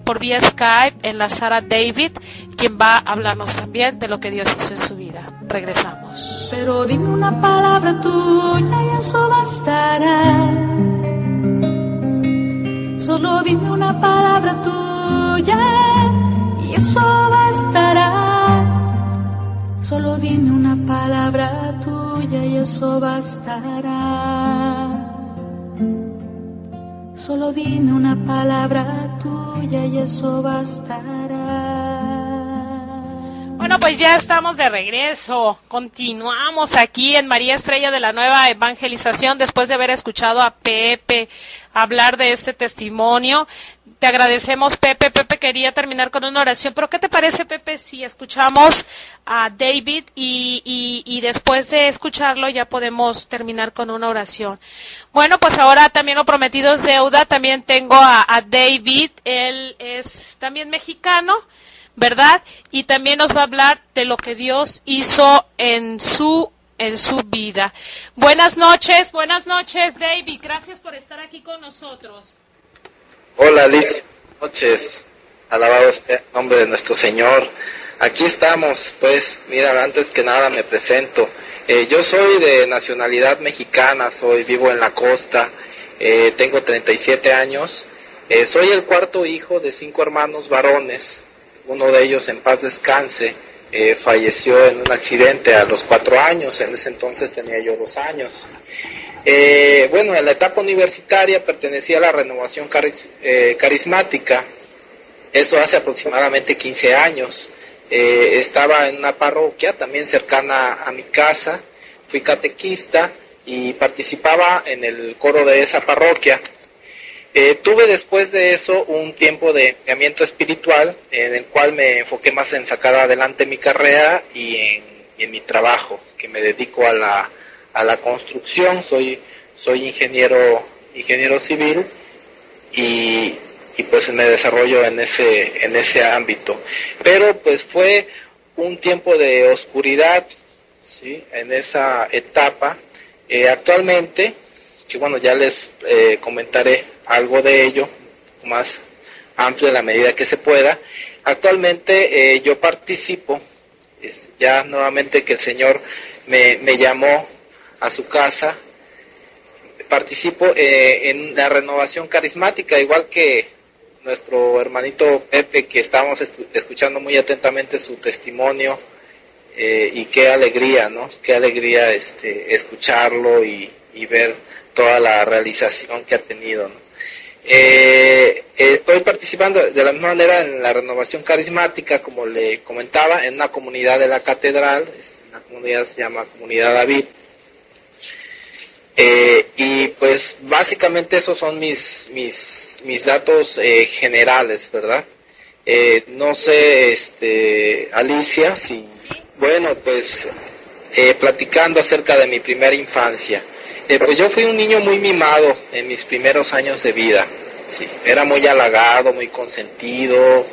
por vía Skype enlazar a David, quien va a hablarnos también de lo que Dios hizo en su vida. Regresamos. Pero dime una palabra tuya y eso bastará. Solo dime una palabra tuya y eso bastará. Solo dime una palabra tuya y eso bastará. Solo dime una palabra tuya y eso bastará. Bueno, pues ya estamos de regreso. Continuamos aquí en María Estrella de la Nueva Evangelización, después de haber escuchado a Pepe hablar de este testimonio. Te agradecemos, Pepe. Pepe quería terminar con una oración, pero ¿qué te parece, Pepe, si escuchamos a David y después de escucharlo ya podemos terminar con una oración? Bueno, pues ahora también lo prometido es deuda. También tengo a David, él es también mexicano, ¿verdad? Y también nos va a hablar de lo que Dios hizo en su vida. Buenas noches, David. Gracias por estar aquí con nosotros. Hola, Alicia. Buenas noches. Alabado sea el nombre de nuestro Señor. Aquí estamos, pues, mira, antes que nada me presento. Yo soy de nacionalidad mexicana, vivo en la costa, tengo 37 años. Soy el cuarto hijo de 5 hermanos varones. Uno de ellos, en paz descanse, falleció en un accidente a los 4 años. En ese entonces tenía yo 2 años. Bueno, en la etapa universitaria pertenecía a la renovación carismática. Eso hace aproximadamente 15 años. Estaba en una parroquia también cercana a mi casa. Fui catequista y participaba en el coro de esa parroquia. Tuve después de eso un tiempo de enfriamiento espiritual, en el cual me enfoqué más en sacar adelante mi carrera y en mi trabajo, que me dedico a la construcción. Soy ingeniero civil y pues me desarrollo en ese ámbito. Pero pues fue un tiempo de oscuridad, ¿sí?, en esa etapa. Actualmente, que bueno, ya les comentaré algo de ello, más amplio en la medida que se pueda. Actualmente yo participo, ya nuevamente que el Señor me llamó a su casa, participo en la renovación carismática, igual que nuestro hermanito Pepe, que estábamos escuchando muy atentamente su testimonio, y qué alegría, ¿no? Qué alegría escucharlo y ver toda la realización que ha tenido, ¿no? Estoy participando de la misma manera en la renovación carismática, como le comentaba, en una comunidad de la catedral. La comunidad se llama Comunidad David. Y pues básicamente esos son mis datos generales, ¿verdad? No sé, Alicia, si... Bueno, pues platicando acerca de mi primera infancia. Pues yo fui un niño muy mimado en mis primeros años de vida. Sí, era muy halagado, muy consentido.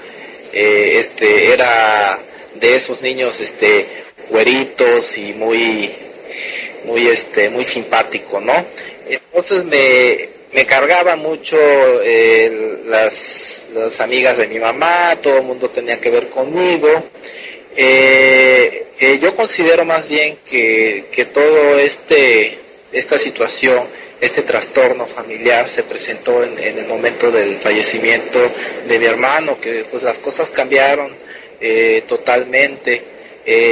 Era de esos niños güeritos y muy simpático, ¿no? Entonces me cargaba mucho las amigas de mi mamá, todo el mundo tenía que ver conmigo. Yo considero más bien que todo esta situación este trastorno familiar se presentó en el momento del fallecimiento de mi hermano, que pues las cosas cambiaron totalmente.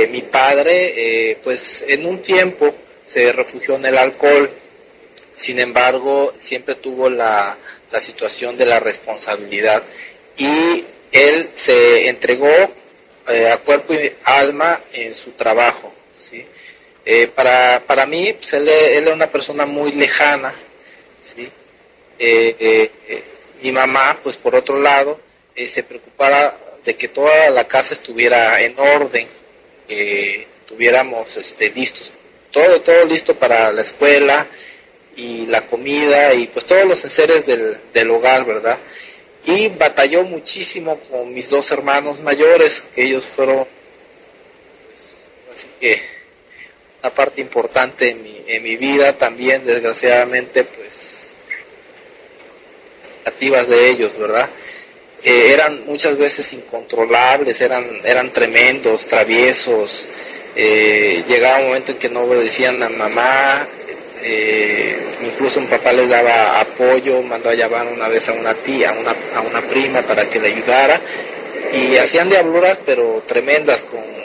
Mi padre pues en un tiempo se refugió en el alcohol, sin embargo siempre tuvo la situación de la responsabilidad y él se entregó a cuerpo y alma en su trabajo, ¿sí? Para mí, pues él era una persona muy lejana, ¿sí? Mi mamá, pues por otro lado, se preocupara de que toda la casa estuviera en orden, que tuviéramos listos, todo listo para la escuela y la comida y pues todos los enseres del hogar, ¿verdad? Y batalló muchísimo con mis dos hermanos mayores, que ellos fueron, así que una parte importante en mi vida también, desgraciadamente, pues, nativas de ellos, ¿verdad? Eran muchas veces incontrolables, eran tremendos, traviesos, llegaba un momento en que no obedecían a mamá, incluso mi papá les daba apoyo, mandó a llamar una vez a una tía, a una prima para que le ayudara, y hacían diabluras pero tremendas con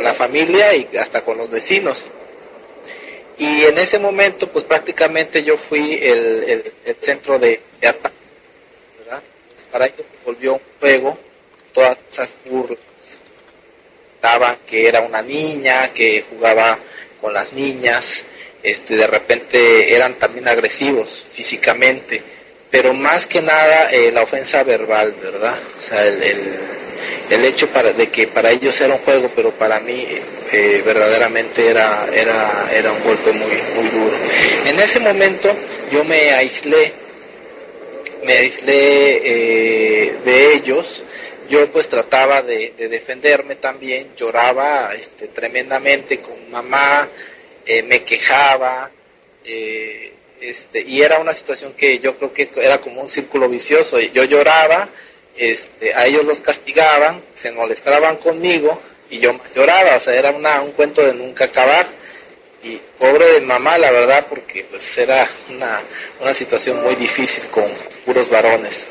la familia y hasta con los vecinos. Y en ese momento pues prácticamente yo fui el centro de ataque, ¿verdad? Pues para ellos se volvió un juego, todas esas burlas, daban que era una niña, que jugaba con las niñas, de repente eran también agresivos físicamente, pero más que nada la ofensa verbal, ¿verdad? O sea, el hecho de que para ellos era un juego, pero para mí verdaderamente era un golpe muy, muy duro. En ese momento yo me aislé de ellos. Yo pues trataba de defenderme también, lloraba tremendamente con mamá, me quejaba, y era una situación que yo creo que era como un círculo vicioso. Yo lloraba, a ellos los castigaban, se molestaban conmigo y yo más lloraba, o sea, era un cuento de nunca acabar. Y pobre de mamá, la verdad, porque pues era una situación muy difícil con puros varones.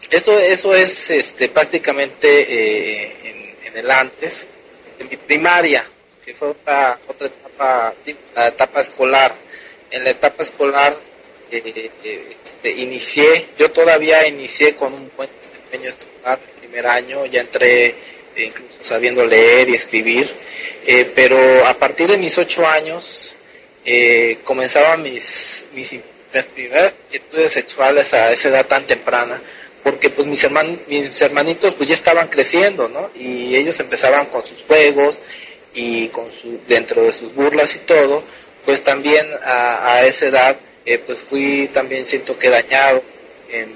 Eso es prácticamente en el antes de mi primaria, que fue otra etapa, la etapa escolar. En la etapa escolar yo todavía inicié con un buen desempeño escolar el primer año, ya entré incluso sabiendo leer y escribir, pero a partir de mis 8 años comenzaban mis primeras inquietudes sexuales a esa edad tan temprana, porque pues mis hermanitos pues ya estaban creciendo, ¿no? Y ellos empezaban con sus juegos y dentro de sus burlas y todo, pues también a esa edad pues fui también, siento que dañado en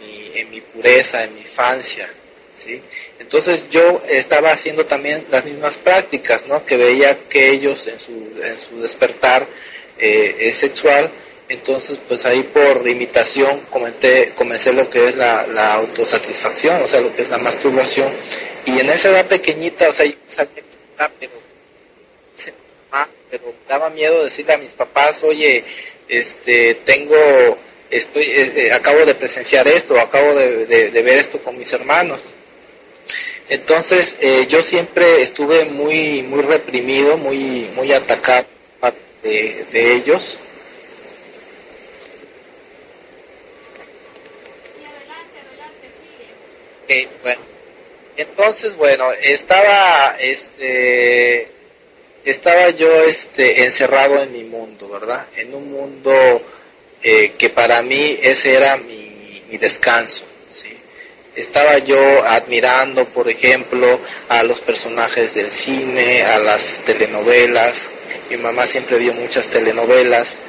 mi pureza, en mi infancia, ¿sí? Entonces yo estaba haciendo también las mismas prácticas, ¿no? Que veía que ellos en su despertar sexual. Entonces, pues ahí por imitación comencé lo que es la autosatisfacción, o sea, lo que es la masturbación. Y en esa edad pequeñita, o sea, yo sabía pero me daba miedo decirle a mis papás, oye, acabo de presenciar esto, acabo de ver esto con mis hermanos. Entonces, yo siempre estuve muy, muy reprimido, muy, muy atacado de ellos. Bueno, entonces, estaba yo encerrado en mi mundo, ¿verdad? En un mundo que para mí ese era mi descanso, ¿sí? Estaba yo admirando, por ejemplo, a los personajes del cine, a las telenovelas. Mi mamá siempre vio muchas telenovelas.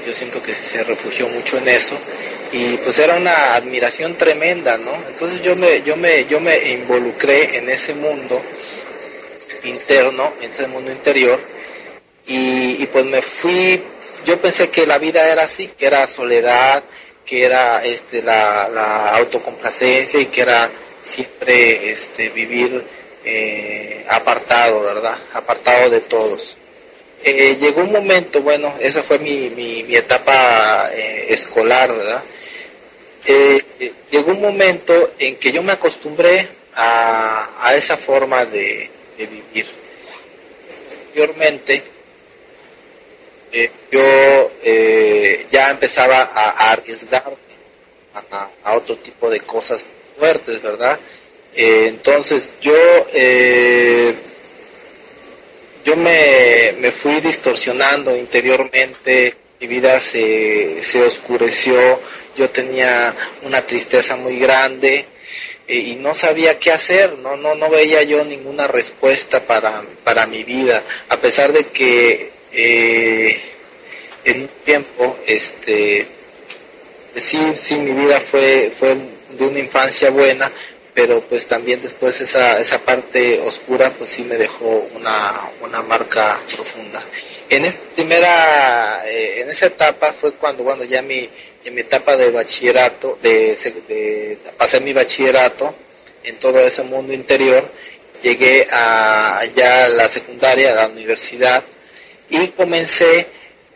Yo siento que se refugió mucho en eso. Y pues era una admiración tremenda, ¿no? Entonces yo me involucré en ese mundo interno, en ese mundo interior, y pues me fui. Yo pensé que la vida era así, que era soledad, que era la autocomplacencia y que era siempre vivir apartado, ¿verdad? Apartado de todos. llegó un momento, bueno, esa fue mi etapa escolar, ¿verdad? Llegó un momento en que yo me acostumbré a esa forma de vivir. Posteriormente, yo ya empezaba a arriesgarme a otro tipo de cosas fuertes, ¿verdad? Entonces yo me fui distorsionando interiormente, mi vida se oscureció, yo tenía una tristeza muy grande y no sabía qué hacer, no veía yo ninguna respuesta para mi vida, a pesar de que en un tiempo sí mi vida fue de una infancia buena, pero pues también después esa parte oscura pues sí me dejó una marca profunda. En esa etapa fue cuando ya en mi etapa de bachillerato, pasé mi bachillerato en todo ese mundo interior, llegué ya a la secundaria, a la universidad, y comencé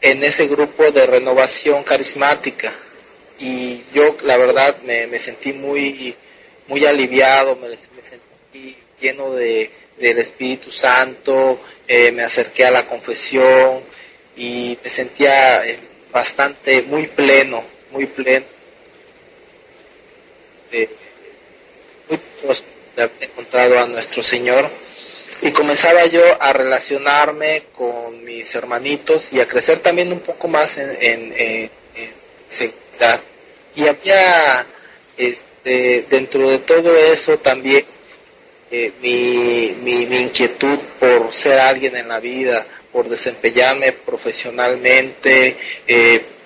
en ese grupo de renovación carismática. Y yo la verdad me sentí muy aliviado, me sentí lleno del Espíritu Santo, me acerqué a la confesión y me sentía muy pleno, muy próspero de haber encontrado a nuestro Señor. Y comenzaba yo a relacionarme con mis hermanitos y a crecer también un poco más en seguridad. Y había dentro de todo eso también mi inquietud por ser alguien en la vida, por desempeñarme profesionalmente,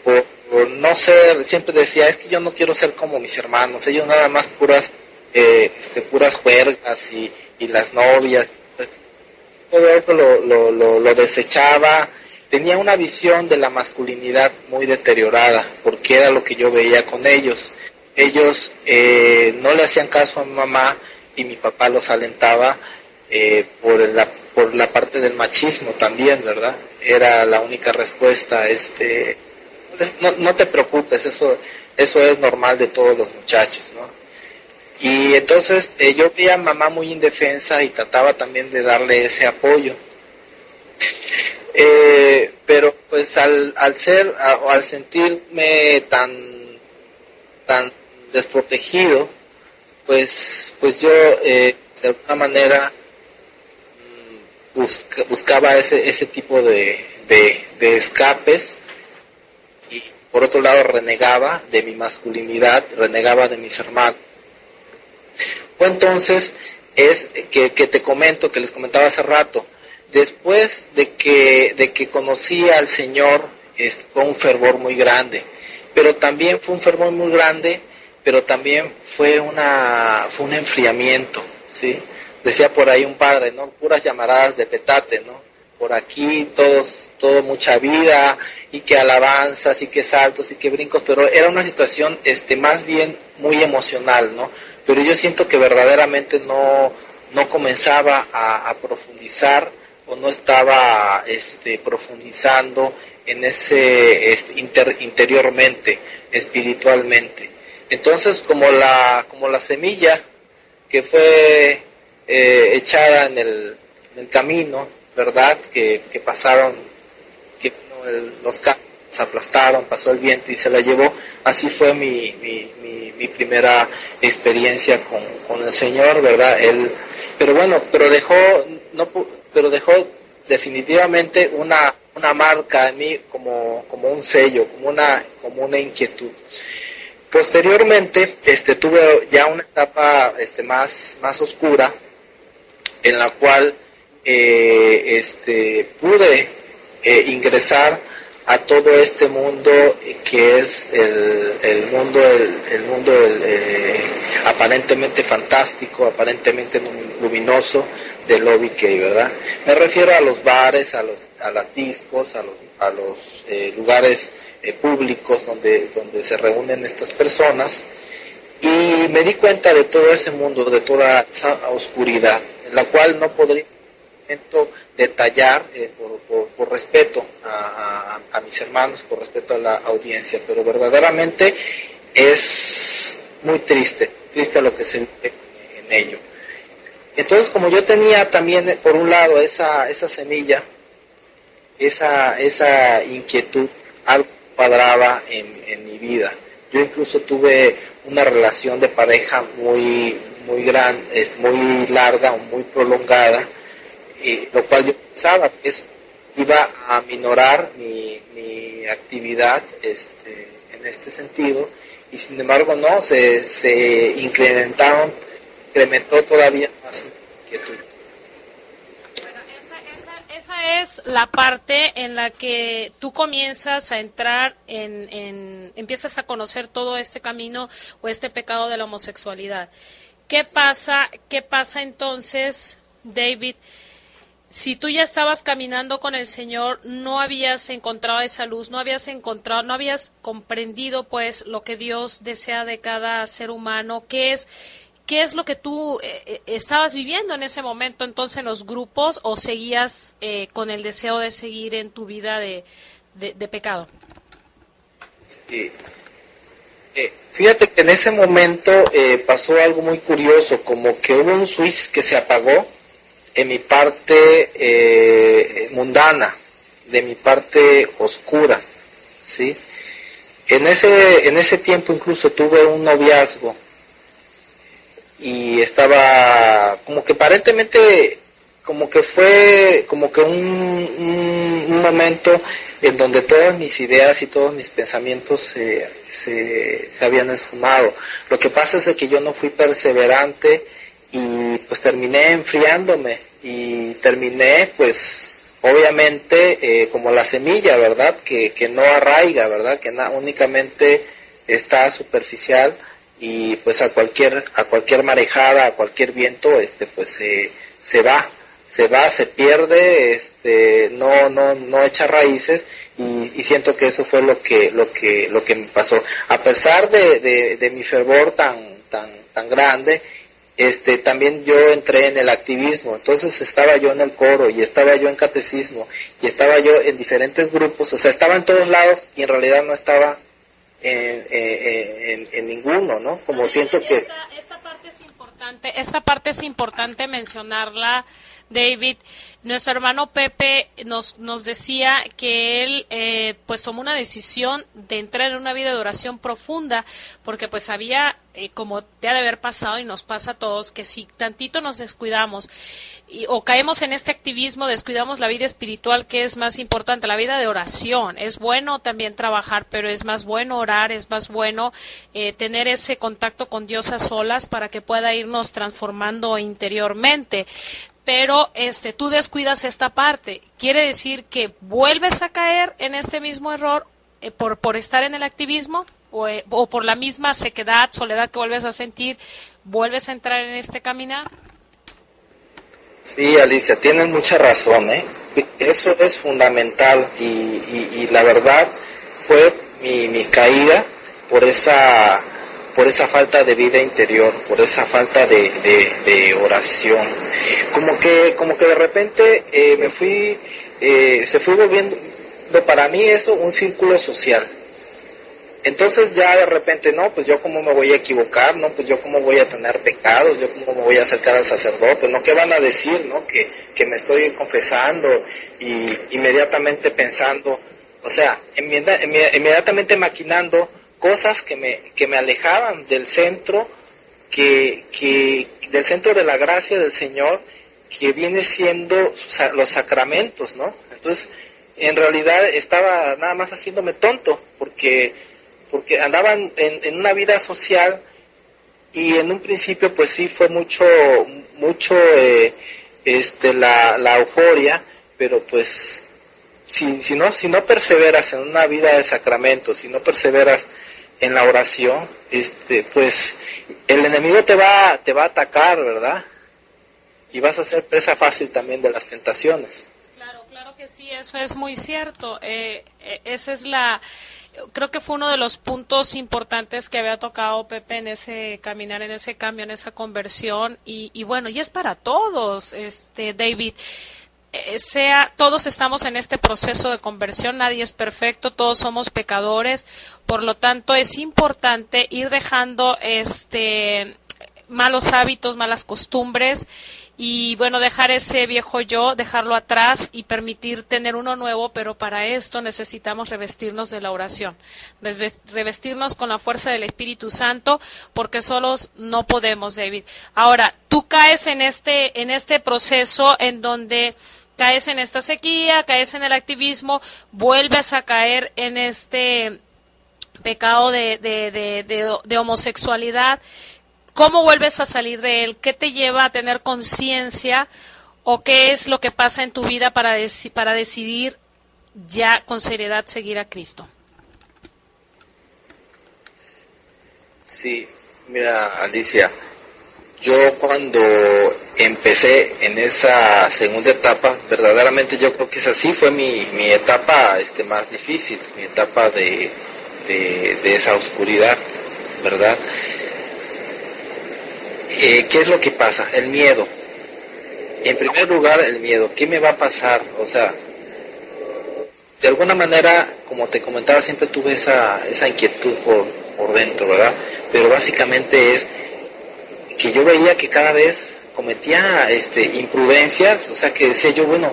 por no ser, siempre decía, es que yo no quiero ser como mis hermanos, ellos nada más puras juergas y las novias, todo eso lo desechaba. Tenía una visión de la masculinidad muy deteriorada, porque era lo que yo veía con ellos. Ellos no le hacían caso a mi mamá y mi papá los alentaba por la parte del machismo también, ¿verdad? Era la única respuesta. No te preocupes, eso es normal de todos los muchachos, ¿no? Y entonces yo veía a mamá muy indefensa y trataba también de darle ese apoyo. Pero pues al sentirme tan desprotegido, pues yo de alguna manera buscaba ese tipo de escapes, y por otro lado renegaba de mi masculinidad, renegaba de mis hermanos. Fue entonces que te comento, que les comentaba hace rato, después de que conocí al Señor, fue un fervor muy grande, pero también fue un fervor muy grande, pero también fue un enfriamiento, ¿sí? Decía por ahí un padre, ¿no? Puras llamaradas de petate, ¿no? Por aquí todo mucha vida, y que alabanzas, y que saltos, y que brincos, pero era una situación más bien muy emocional, ¿no? Pero yo siento que verdaderamente no comenzaba a profundizar, o no estaba profundizando en ese interiormente, espiritualmente. Entonces, como la semilla que fue echada en el camino, ¿verdad? Que pasaron, que los campos se aplastaron, pasó el viento y se la llevó. Así fue mi primera experiencia con el Señor, ¿verdad? Pero dejó definitivamente una marca en mí, como un sello, como una inquietud. Posteriormente, tuve ya una etapa más oscura, en la cual pude ingresar a todo este mundo que es el mundo aparentemente fantástico, aparentemente luminoso del OBK, ¿verdad? Me refiero a los bares, a las discos, a los lugares públicos donde se reúnen estas personas, y me di cuenta de todo ese mundo, de toda esa oscuridad, en la cual no detallar por respeto a mis hermanos, por respeto a la audiencia, pero verdaderamente es muy triste lo que se ve en ello. Entonces, como yo tenía también por un lado esa semilla, esa inquietud, algo cuadraba en mi vida. Yo incluso tuve una relación de pareja muy grande, muy larga, muy prolongada, lo cual yo pensaba que eso iba a minorar mi actividad en este sentido, y sin embargo no, se incrementó todavía más mi inquietud. Esa es la parte en la que tú comienzas a entrar empiezas a conocer todo este camino o este pecado de la homosexualidad. ¿Qué pasa entonces, David? Si tú ya estabas caminando con el Señor, no habías encontrado esa luz, no habías comprendido pues lo que Dios desea de cada ser humano, ¿qué es lo que tú estabas viviendo en ese momento entonces en los grupos, o seguías con el deseo de seguir en tu vida de pecado? Sí. Fíjate que en ese momento pasó algo muy curioso, como que hubo un switch que se apagó en mi parte mundana, de mi parte oscura, ¿sí? En ese tiempo incluso tuve un noviazgo y estaba como que aparentemente, como que fue como que un momento en donde todas mis ideas y todos mis pensamientos se habían esfumado. Lo que pasa es que yo no fui perseverante y pues terminé enfriándome y terminé pues obviamente como la semilla, ¿verdad? Que no arraiga, ¿verdad? Que únicamente está superficial, y pues a cualquier marejada, a cualquier viento, pues se va, se pierde, no echa raíces, y siento que eso fue lo que me pasó. A pesar de mi fervor tan grande, también yo entré en el activismo. Entonces estaba yo en el coro, y estaba yo en catecismo, y estaba yo en diferentes grupos, o sea, estaba en todos lados, y en realidad no estaba en ninguno, ¿no? Como siento que esta parte es importante mencionarla, David. Nuestro hermano Pepe nos decía que él pues tomó una decisión de entrar en una vida de oración profunda, porque pues había, como te ha de haber pasado y nos pasa a todos, que si tantito nos descuidamos o caemos en este activismo, descuidamos la vida espiritual, que es más importante, la vida de oración. Es bueno también trabajar, pero es más bueno orar, es más bueno tener ese contacto con Dios a solas para que pueda irnos transformando interiormente. Pero tú descuidas esta parte. ¿Quiere decir que vuelves a caer en este mismo error por estar en el activismo? ¿O por la misma sequedad, soledad que vuelves a sentir, vuelves a entrar en este caminar? Sí, Alicia, tienes mucha razón, ¿eh? Eso es fundamental, y la verdad fue mi caída por esa falta de vida interior, por esa falta de oración. Como que de repente se fue volviendo para mí eso un círculo social. Entonces ya de repente, no, pues yo cómo me voy a equivocar, no, pues yo cómo voy a tener pecados, yo cómo me voy a acercar al sacerdote, no, ¿qué van a decir, no? Que me estoy confesando, y inmediatamente pensando, o sea, inmediatamente maquinando cosas que me alejaban del centro, del centro de la gracia del Señor, que viene siendo los sacramentos, ¿no? Entonces, en realidad estaba nada más haciéndome tonto, porque andaban en una vida social, y en un principio pues sí fue mucho la euforia, pero pues si no perseveras en una vida de sacramentos, si no perseveras en la oración, pues el enemigo te va a atacar, ¿verdad? Y vas a ser presa fácil también de las tentaciones. Claro que sí, eso es muy cierto. Esa es Creo que fue uno de los puntos importantes que había tocado Pepe en ese caminar, en ese cambio, en esa conversión. Y bueno, y es para todos, David. Todos estamos en este proceso de conversión, nadie es perfecto, todos somos pecadores, por lo tanto es importante ir dejando malos hábitos, malas costumbres y bueno, dejar ese viejo yo, dejarlo atrás y permitir tener uno nuevo, pero para esto necesitamos revestirnos de la oración, revestirnos con la fuerza del Espíritu Santo, porque solos no podemos, David. Ahora, tú caes en este proceso en donde caes en esta sequía, caes en el activismo, vuelves a caer en este pecado de homosexualidad. ¿Cómo vuelves a salir de él? ¿Qué te lleva a tener conciencia o qué es lo que pasa en tu vida para decidir ya con seriedad seguir a Cristo? Sí, mira, Alicia, yo cuando empecé en esa segunda etapa, verdaderamente yo creo que esa sí fue mi etapa más difícil, mi etapa de esa oscuridad, ¿verdad? ¿Qué es lo que pasa? El miedo. En primer lugar, el miedo. ¿Qué me va a pasar? O sea, de alguna manera, como te comentaba, siempre tuve esa inquietud por dentro, ¿verdad? Pero básicamente es que yo veía que cada vez cometía imprudencias, o sea, que decía yo, bueno,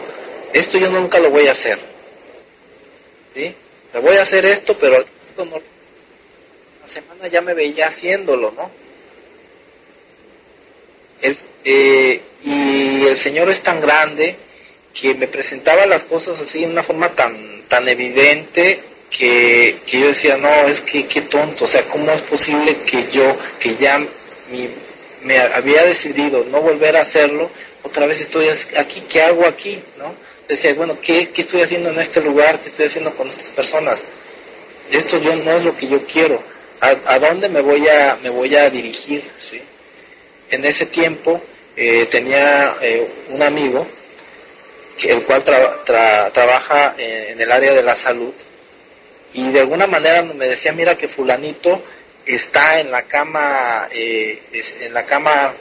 esto yo nunca lo voy a hacer, ¿sí? O sea, voy a hacer esto, pero esto no, la semana ya me veía haciéndolo, ¿no? Y el Señor es tan grande que me presentaba las cosas así de una forma tan evidente que yo decía, no, es que qué tonto, o sea, ¿cómo es posible que yo, que ya me había decidido no volver a hacerlo, otra vez estoy aquí, ¿qué hago aquí? ¿No? Decía, bueno, ¿qué estoy haciendo en este lugar? ¿Qué estoy haciendo con estas personas? Esto yo no es lo que yo quiero. ¿A dónde me voy a dirigir? ¿Sí? En ese tiempo tenía un amigo el cual trabaja en el área de la salud, y de alguna manera me decía, mira que fulanito está en la cama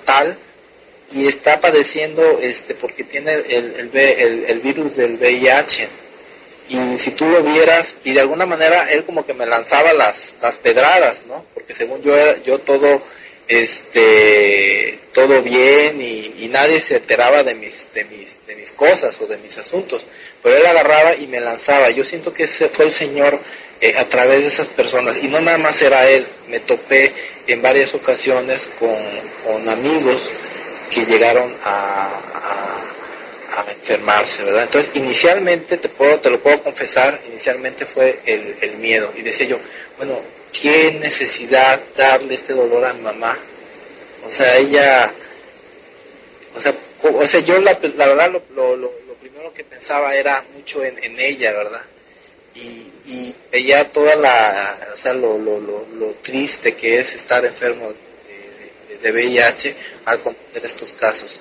tal y está padeciendo porque tiene el virus del VIH, y si tú lo vieras, y de alguna manera él como que me lanzaba las pedradas, ¿no? Porque según yo todo todo bien y nadie se enteraba de mis cosas o de mis asuntos, pero él agarraba y me lanzaba. Yo siento que ese fue el Señor a través de esas personas, y no nada más era él. Me topé en varias ocasiones con amigos que llegaron a enfermarse, ¿verdad? Entonces inicialmente te lo puedo confesar, inicialmente fue el miedo, y decía yo, bueno, qué necesidad darle este dolor a mi mamá. O sea, ella, o sea, yo la verdad lo primero que pensaba era mucho en ella, ¿verdad? Y veía toda lo triste que es estar enfermo de VIH al conocer estos casos.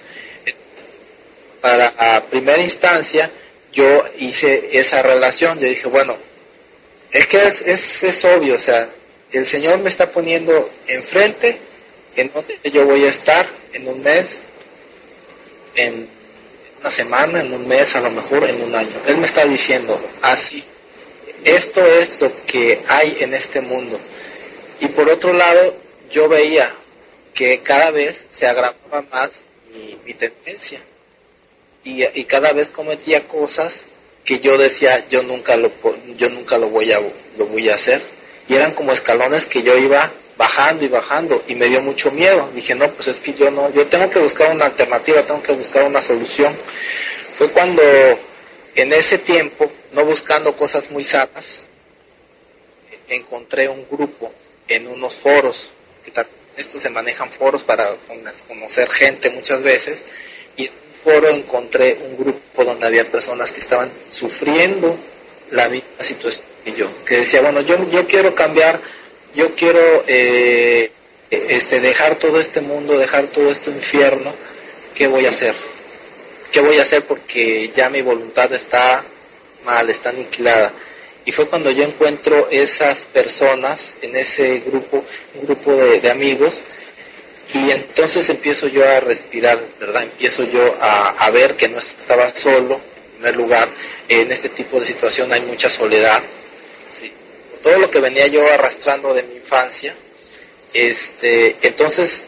Para primera instancia yo hice esa relación, yo dije, bueno, es que es obvio, o sea, el Señor me está poniendo enfrente en donde yo voy a estar en un mes, en una semana, en un mes, a lo mejor en un año. Él me está diciendo, así, esto es lo que hay en este mundo. Y por otro lado, yo veía que cada vez se agravaba más mi tendencia, y cada vez cometía cosas que yo decía, yo nunca lo voy a hacer, y eran como escalones que yo iba bajando y bajando, y me dio mucho miedo. Dije, no, pues es que yo tengo que buscar una alternativa, tengo que buscar una solución. Fue cuando en ese tiempo, no buscando cosas muy sanas, encontré un grupo en unos foros, que estos se manejan foros para conocer gente muchas veces, y en un foro encontré un grupo donde había personas que estaban sufriendo la misma situación que yo, que decía, bueno, yo quiero cambiar, yo quiero dejar todo este mundo, dejar todo este infierno. ¿Qué voy a hacer? ¿Qué voy a hacer? Porque ya mi voluntad está mal, está aniquilada. Y fue cuando yo encuentro esas personas en ese grupo, un grupo de amigos, y entonces empiezo yo a respirar, ¿verdad? Empiezo yo a ver que no estaba solo, en primer lugar. En este tipo de situación hay mucha soledad, ¿sí? Por todo lo que venía yo arrastrando de mi infancia, entonces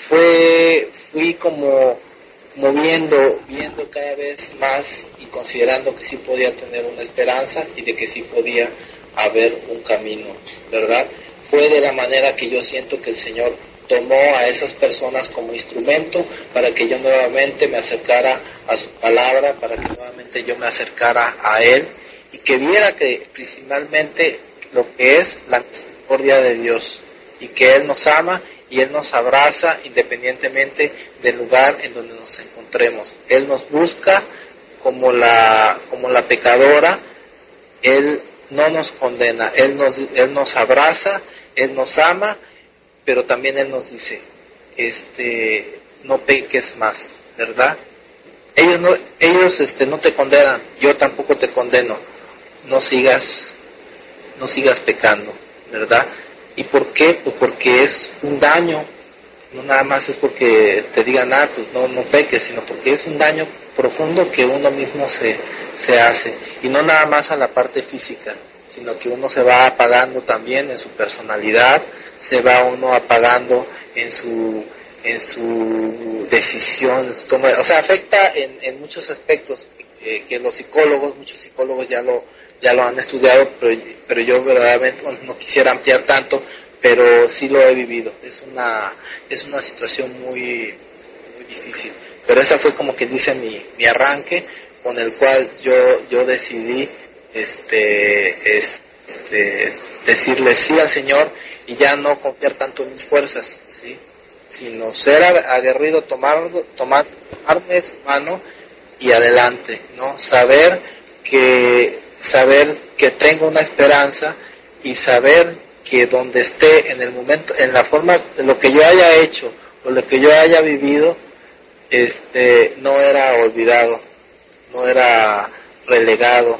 fui como viendo cada vez más y considerando que sí podía tener una esperanza y de que sí podía haber un camino, ¿verdad? Fue de la manera que yo siento que el Señor tomó a esas personas como instrumento para que yo nuevamente me acercara a su palabra, para que nuevamente yo me acercara a Él y que viera que principalmente lo que es la misericordia de Dios y que Él nos ama y Él nos abraza independientemente del lugar en donde nos encontremos. Él nos busca como la pecadora, Él no nos condena, Él nos abraza, Él nos ama, pero también Él nos dice, no peques más, ¿verdad? Ellos no te condenan, yo tampoco te condeno, no sigas pecando, ¿verdad? ¿Y por qué? Pues porque es un daño, no nada más es porque te digan, pues no peques, sino porque es un daño profundo que uno mismo se hace, y no nada más a la parte física, sino que uno se va apagando también en su personalidad, se va uno apagando en su decisión, en su toma, o sea, afecta en muchos aspectos que muchos psicólogos ya lo han estudiado, pero yo verdaderamente no quisiera ampliar tanto, pero sí lo he vivido. Es una situación muy, muy difícil, pero esa fue como que dice mi arranque, con el cual yo decidí decirle sí al Señor y ya no confiar tanto en mis fuerzas, ¿sí? Sino ser aguerrido, tomarme su mano y adelante, ¿no? Saber que tengo una esperanza y saber que donde esté en el momento, en la forma, en lo que yo haya hecho o lo que yo haya vivido, no era olvidado, no era relegado,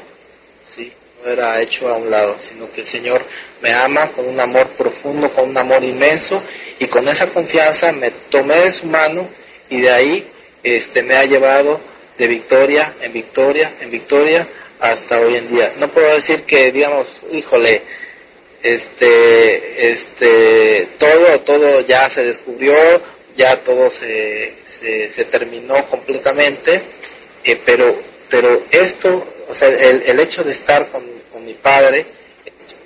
¿sí? No era hecho a un lado, sino que el Señor me ama con un amor profundo, con un amor inmenso, y con esa confianza me tomé de su mano y de ahí me ha llevado de victoria en victoria en victoria hasta hoy en día. No puedo decir que, digamos, híjole, todo ya se descubrió, ya todo se terminó completamente, pero esto, o sea, el hecho de estar con mi padre,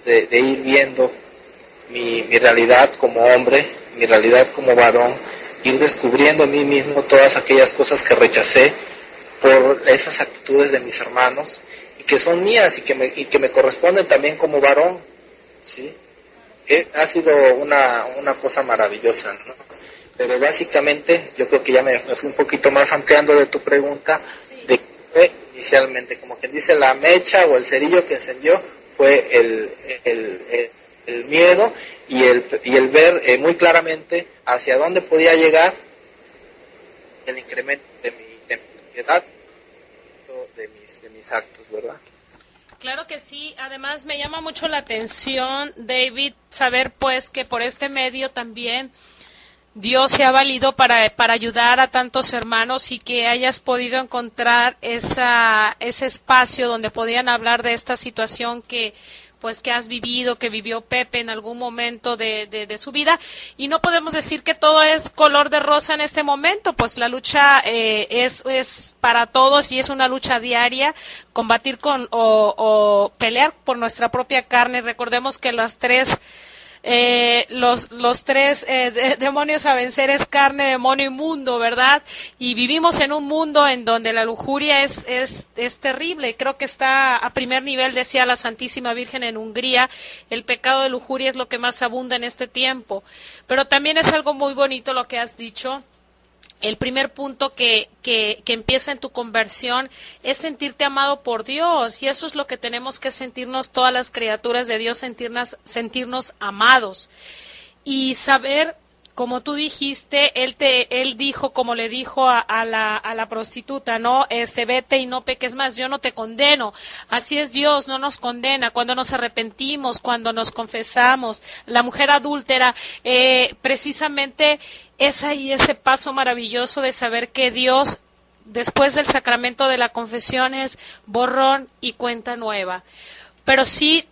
de ir viendo mi realidad como hombre, mi realidad como varón, ir descubriendo a mí mismo todas aquellas cosas que rechacé por esas actitudes de mis hermanos y que son mías y que me corresponden también como varón, ¿sí? Ha sido una cosa maravillosa, ¿no? Pero básicamente yo creo que ya me fui un poquito más ampliando de tu pregunta, de que fue inicialmente, como quien dice, la mecha o el cerillo que encendió fue el miedo y el ver muy claramente hacia dónde podía llegar el incremento de mi ansiedad, de mis actos, ¿verdad? Claro que sí. Además me llama mucho la atención, David, saber pues que por este medio también Dios se ha valido para ayudar a tantos hermanos y que hayas podido encontrar ese espacio donde podían hablar de esta situación que has vivido, que vivió Pepe en algún momento de su vida. Y no podemos decir que todo es color de rosa en este momento, pues la lucha es para todos y es una lucha diaria, combatir o pelear por nuestra propia carne. Recordemos que los tres demonios a vencer es carne, demonio y mundo, ¿verdad? Y vivimos en un mundo en donde la lujuria es terrible. Creo que está a primer nivel, decía la Santísima Virgen en Hungría, el pecado de lujuria es lo que más abunda en este tiempo. Pero también es algo muy bonito lo que has dicho. El primer punto que empieza en tu conversión es sentirte amado por Dios, y eso es lo que tenemos que sentirnos todas las criaturas de Dios, sentirnos amados y saber como tú dijiste, él dijo, como le dijo a la prostituta, ¿no? Vete y no peques más, yo no te condeno. Así es Dios, no nos condena. Cuando nos arrepentimos, cuando nos confesamos, la mujer adúltera, precisamente es ahí ese paso maravilloso de saber que Dios, después del sacramento de la confesión, es borrón y cuenta nueva. Pero sí,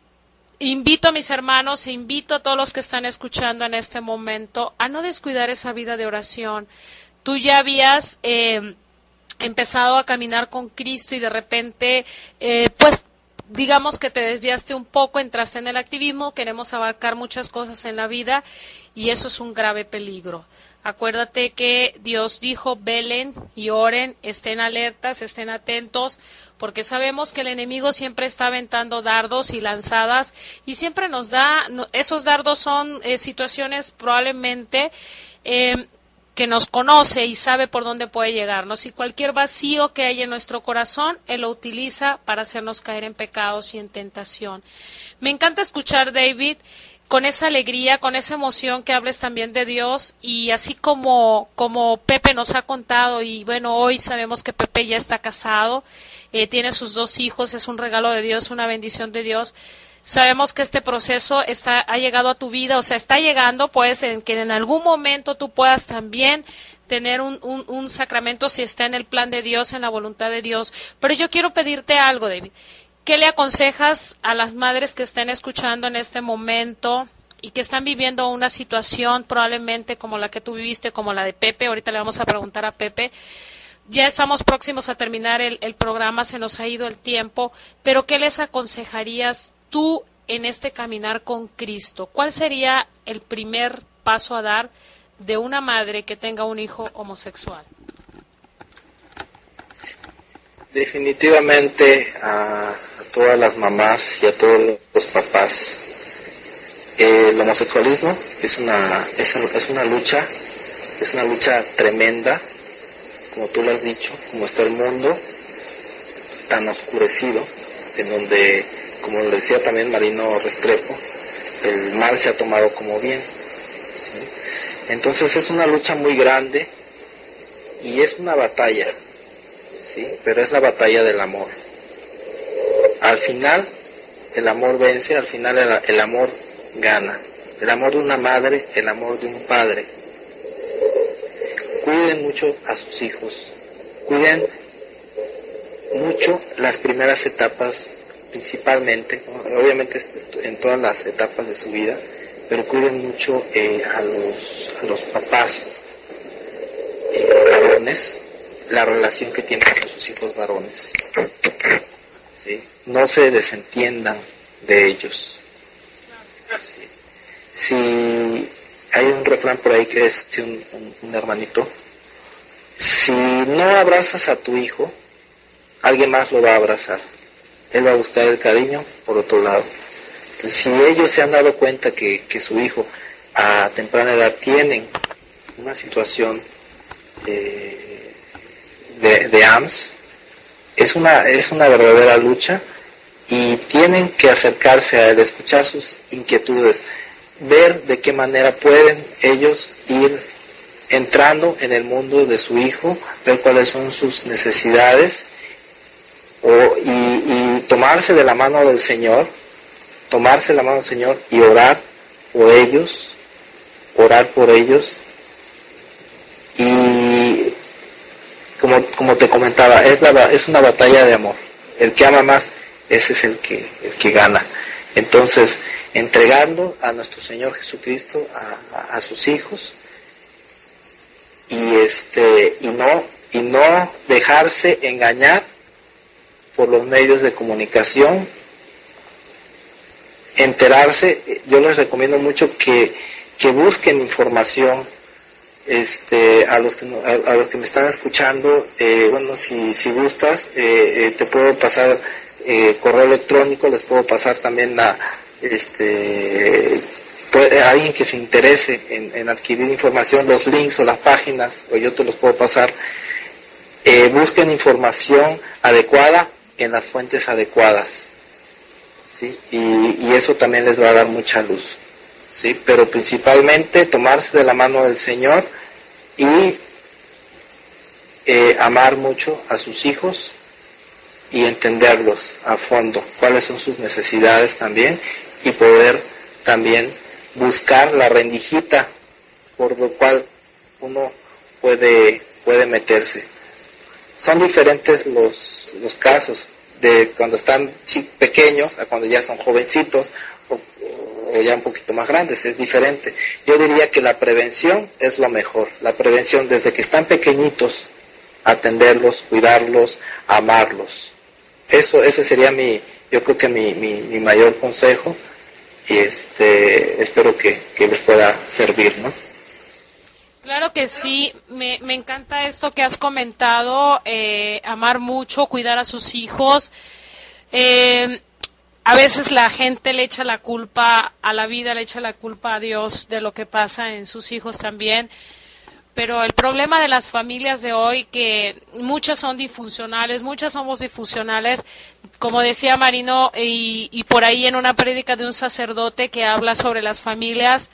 invito a mis hermanos e invito a todos los que están escuchando en este momento a no descuidar esa vida de oración. Tú ya habías empezado a caminar con Cristo y de repente, pues, digamos que te desviaste un poco, entraste en el activismo, queremos abarcar muchas cosas en la vida y eso es un grave peligro. Acuérdate que Dios dijo, velen y oren, estén alertas, estén atentos, porque sabemos que el enemigo siempre está aventando dardos y lanzadas y siempre nos da, esos dardos son situaciones probablemente que nos conoce y sabe por dónde puede llegarnos, y cualquier vacío que hay en nuestro corazón, Él lo utiliza para hacernos caer en pecados y en tentación. Me encanta escuchar, David, con esa alegría, con esa emoción que hables también de Dios, y así como Pepe nos ha contado, y bueno, hoy sabemos que Pepe ya está casado, tiene sus 2 hijos, es un regalo de Dios, una bendición de Dios. Sabemos que este proceso ha llegado a tu vida, o sea, está llegando, pues, en que en algún momento tú puedas también tener un sacramento si está en el plan de Dios, en la voluntad de Dios. Pero yo quiero pedirte algo, David. ¿Qué le aconsejas a las madres que estén escuchando en este momento y que están viviendo una situación probablemente como la que tú viviste, como la de Pepe? Ahorita le vamos a preguntar a Pepe. Ya estamos próximos a terminar el programa, se nos ha ido el tiempo, pero ¿qué les aconsejarías tú en este caminar con Cristo? ¿Cuál sería el primer paso a dar de una madre que tenga un hijo homosexual? Definitivamente a todas las mamás y a todos los papás, el homosexualismo es una lucha tremenda, como tú lo has dicho, como está el mundo tan oscurecido, en donde, como lo decía también Marino Restrepo, el mal se ha tomado como bien, ¿sí? Entonces es una lucha muy grande y es una batalla, ¿sí? Pero es la batalla del amor. Al final el amor vence, al final el amor gana. El amor de una madre, el amor de un padre. Cuiden mucho a sus hijos, cuiden mucho las primeras etapas, principalmente, obviamente en todas las etapas de su vida, pero cuiden mucho a los papás varones, la relación que tienen con sus hijos varones, ¿sí? No se desentiendan de ellos, ¿sí? Si hay un refrán por ahí que es un hermanito, si no abrazas a tu hijo, alguien más lo va a abrazar, él va a buscar el cariño por otro lado. Entonces, si ellos se han dado cuenta que su hijo a temprana edad tienen una situación de AMS, es una verdadera lucha y tienen que acercarse a él, escuchar sus inquietudes, ver de qué manera pueden ellos ir entrando en el mundo de su hijo, ver cuáles son sus necesidades y tomarse de la mano del Señor, y orar por ellos, y como te comentaba, es una batalla de amor. El que ama más, ese es el que gana. Entonces, entregando a nuestro Señor Jesucristo a sus hijos, y no dejarse engañar por los medios de comunicación, enterarse. Yo les recomiendo mucho que busquen información. A los que me están escuchando, bueno, si gustas, te puedo pasar correo electrónico, les puedo pasar también alguien que se interese en adquirir información, los links o las páginas, o yo te los puedo pasar. Busquen información adecuada en las fuentes adecuadas, ¿sí? Y eso también les va a dar mucha luz, ¿sí? Pero principalmente tomarse de la mano del Señor y amar mucho a sus hijos y entenderlos a fondo, cuáles son sus necesidades también, y poder también buscar la rendijita por lo cual uno puede meterse. Son diferentes los casos de cuando están pequeños a cuando ya son jovencitos o ya un poquito más grandes, es diferente. Yo diría que la prevención es lo mejor, la prevención desde que están pequeñitos, atenderlos, cuidarlos, amarlos. Ese sería yo creo que mi mayor consejo, y espero que les pueda servir, ¿no? Claro que sí, me encanta esto que has comentado, amar mucho, cuidar a sus hijos. A veces la gente le echa la culpa a la vida, le echa la culpa a Dios de lo que pasa en sus hijos también. Pero el problema de las familias de hoy, que muchas son disfuncionales, muchas somos disfuncionales, como decía Marino, y por ahí en una prédica de un sacerdote que habla sobre las familias,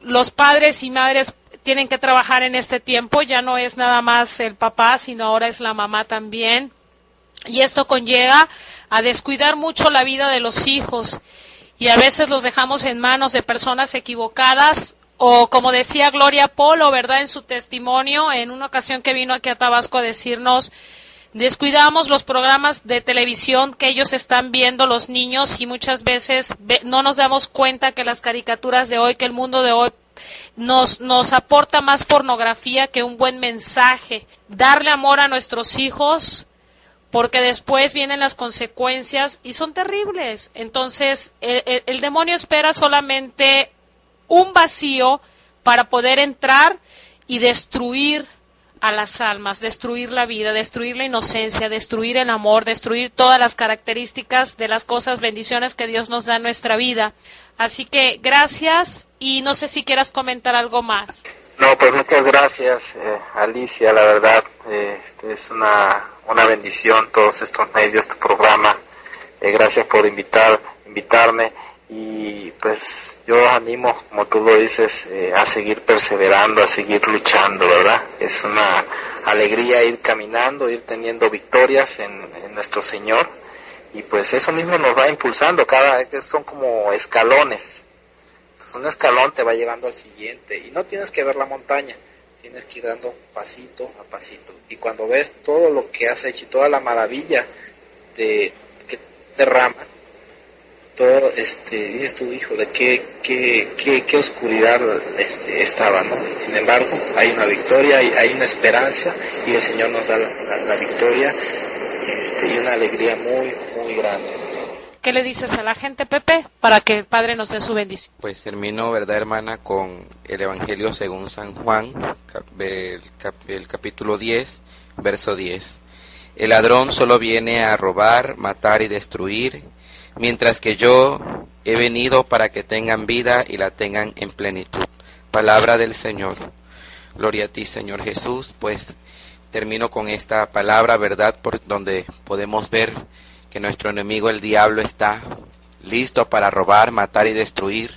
los padres y madres tienen que trabajar en este tiempo, ya no es nada más el papá, sino ahora es la mamá también, y esto conlleva a descuidar mucho la vida de los hijos, y a veces los dejamos en manos de personas equivocadas, o como decía Gloria Polo, ¿verdad?, en su testimonio, en una ocasión que vino aquí a Tabasco a decirnos, descuidamos los programas de televisión que ellos están viendo, los niños, y muchas veces no nos damos cuenta que las caricaturas de hoy, que el mundo de hoy nos aporta más pornografía que un buen mensaje. Darle amor a nuestros hijos, porque después vienen las consecuencias y son terribles. Entonces, el demonio espera solamente un vacío para poder entrar y destruir a las almas, destruir la vida, destruir la inocencia, destruir el amor, destruir todas las características de las cosas, bendiciones que Dios nos da en nuestra vida. Así que gracias, y no sé si quieras comentar algo más. No, pues muchas gracias, Alicia, la verdad, es una bendición todos estos medios, tu programa. Gracias por invitarme, y pues yo animo, como tú lo dices, a seguir perseverando, a seguir luchando, ¿verdad? Es una alegría ir caminando, ir teniendo victorias en nuestro Señor, y pues eso mismo nos va impulsando, son como escalones. Un escalón te va llevando al siguiente, y no tienes que ver la montaña, tienes que ir dando pasito a pasito, y cuando ves todo lo que has hecho y toda la maravilla que derrama todo, dices tú, hijo, de qué oscuridad estaba, ¿no? Sin embargo, hay una victoria, hay una esperanza, y el Señor nos da la victoria, y una alegría muy, muy grande. ¿Qué le dices a la gente, Pepe, para que el Padre nos dé su bendición? Pues termino, ¿verdad, hermana?, con el Evangelio según San Juan, el capítulo 10, verso 10. El ladrón solo viene a robar, matar y destruir, mientras que yo he venido para que tengan vida y la tengan en plenitud. Palabra del Señor. Gloria a ti, Señor Jesús. Pues termino con esta palabra, ¿verdad?, por donde podemos ver que nuestro enemigo, el diablo, está listo para robar, matar y destruir,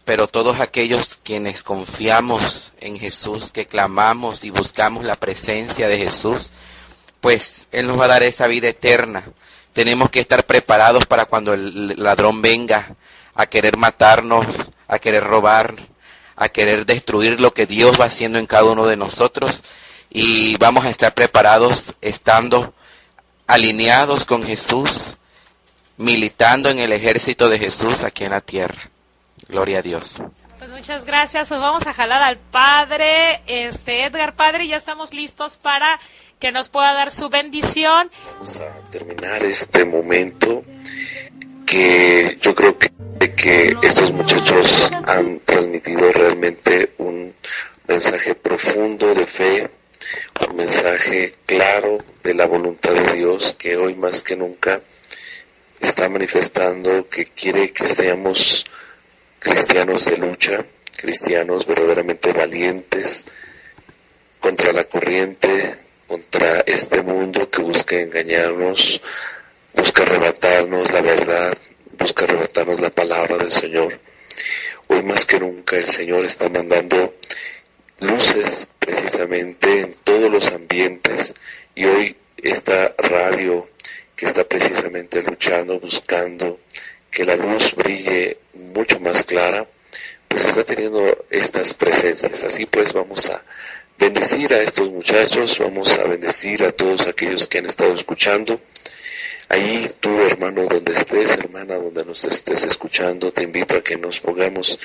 pero todos aquellos quienes confiamos en Jesús, que clamamos y buscamos la presencia de Jesús, pues Él nos va a dar esa vida eterna. Tenemos que estar preparados para cuando el ladrón venga a querer matarnos, a querer robar, a querer destruir lo que Dios va haciendo en cada uno de nosotros, y vamos a estar preparados estando alineados con Jesús, militando en el ejército de Jesús aquí en la tierra. Gloria a Dios. Pues muchas gracias. Pues vamos a jalar al Padre, Edgar. Padre, ya estamos listos para que nos pueda dar su bendición. Vamos a terminar este momento, que yo creo que estos muchachos han transmitido realmente un mensaje profundo de fe, un mensaje claro de la voluntad de Dios, que hoy más que nunca está manifestando que quiere que seamos cristianos de lucha, cristianos verdaderamente valientes contra la corriente, contra este mundo que busca engañarnos, busca arrebatarnos la verdad, busca arrebatarnos la palabra del Señor. Hoy más que nunca el Señor está mandando luces precisamente en todos los ambientes, y hoy esta radio que está precisamente luchando, buscando que la luz brille mucho más clara, pues está teniendo estas presencias. Así pues vamos a bendecir a estos muchachos, vamos a bendecir a todos aquellos que han estado escuchando. Ahí tú, hermano, donde estés, hermana, donde nos estés escuchando, te invito a que nos pongamos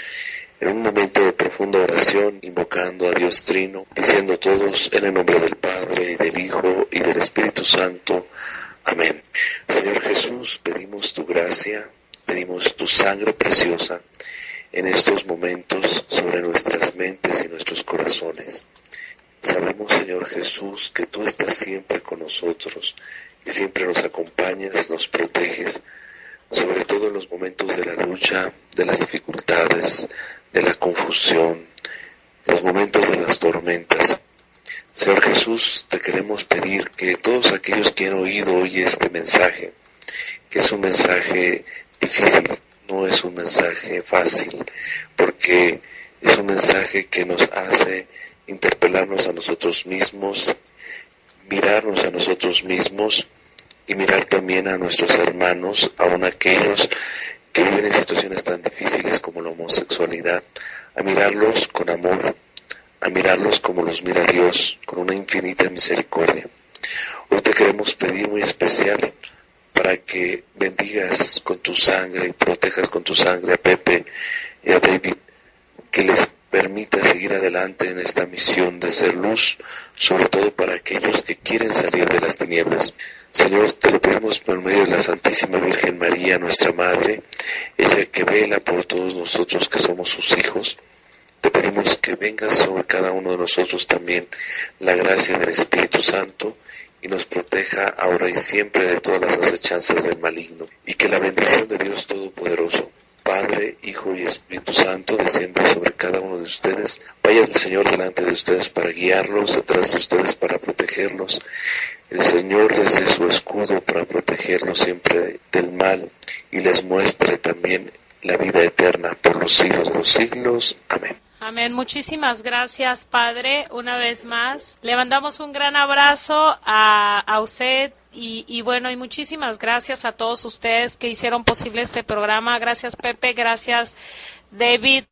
en un momento de profunda oración, invocando a Dios Trino, diciendo todos en el nombre del Padre, y del Hijo, y del Espíritu Santo. Amén. Señor Jesús, pedimos tu gracia, pedimos tu sangre preciosa en estos momentos sobre nuestras mentes y nuestros corazones. Sabemos, Señor Jesús, que tú estás siempre con nosotros, que siempre nos acompañas, nos proteges, sobre todo en los momentos de la lucha, de las dificultades, de la confusión, los momentos de las tormentas. Señor Jesús, te queremos pedir que todos aquellos que han oído hoy este mensaje, que es un mensaje difícil, no es un mensaje fácil, porque es un mensaje que nos hace interpelarnos a nosotros mismos, mirarnos a nosotros mismos y mirar también a nuestros hermanos, aun aquellos que viven en situaciones tan difíciles como la homosexualidad, a mirarlos con amor, a mirarlos como los mira Dios, con una infinita misericordia. Hoy te queremos pedir muy especial para que bendigas con tu sangre y protejas con tu sangre a Pepe y a David, que les permita seguir adelante en esta misión de ser luz, sobre todo para aquellos que quieren salir de las tinieblas. Señor, te lo pedimos por medio de la Santísima Virgen María, nuestra Madre, ella que vela por todos nosotros que somos sus hijos. Te pedimos que venga sobre cada uno de nosotros también la gracia del Espíritu Santo y nos proteja ahora y siempre de todas las acechanzas del maligno. Y que la bendición de Dios Todopoderoso, Padre, Hijo y Espíritu Santo, descienda sobre cada uno de ustedes. Vaya el Señor delante de ustedes para guiarlos, detrás de ustedes para protegerlos. El Señor les dé su escudo para protegerlos siempre del mal y les muestre también la vida eterna por los siglos de los siglos. Amén. Amén. Muchísimas gracias, Padre. Una vez más, le mandamos un gran abrazo a usted y bueno, y muchísimas gracias a todos ustedes que hicieron posible este programa. Gracias, Pepe. Gracias, David.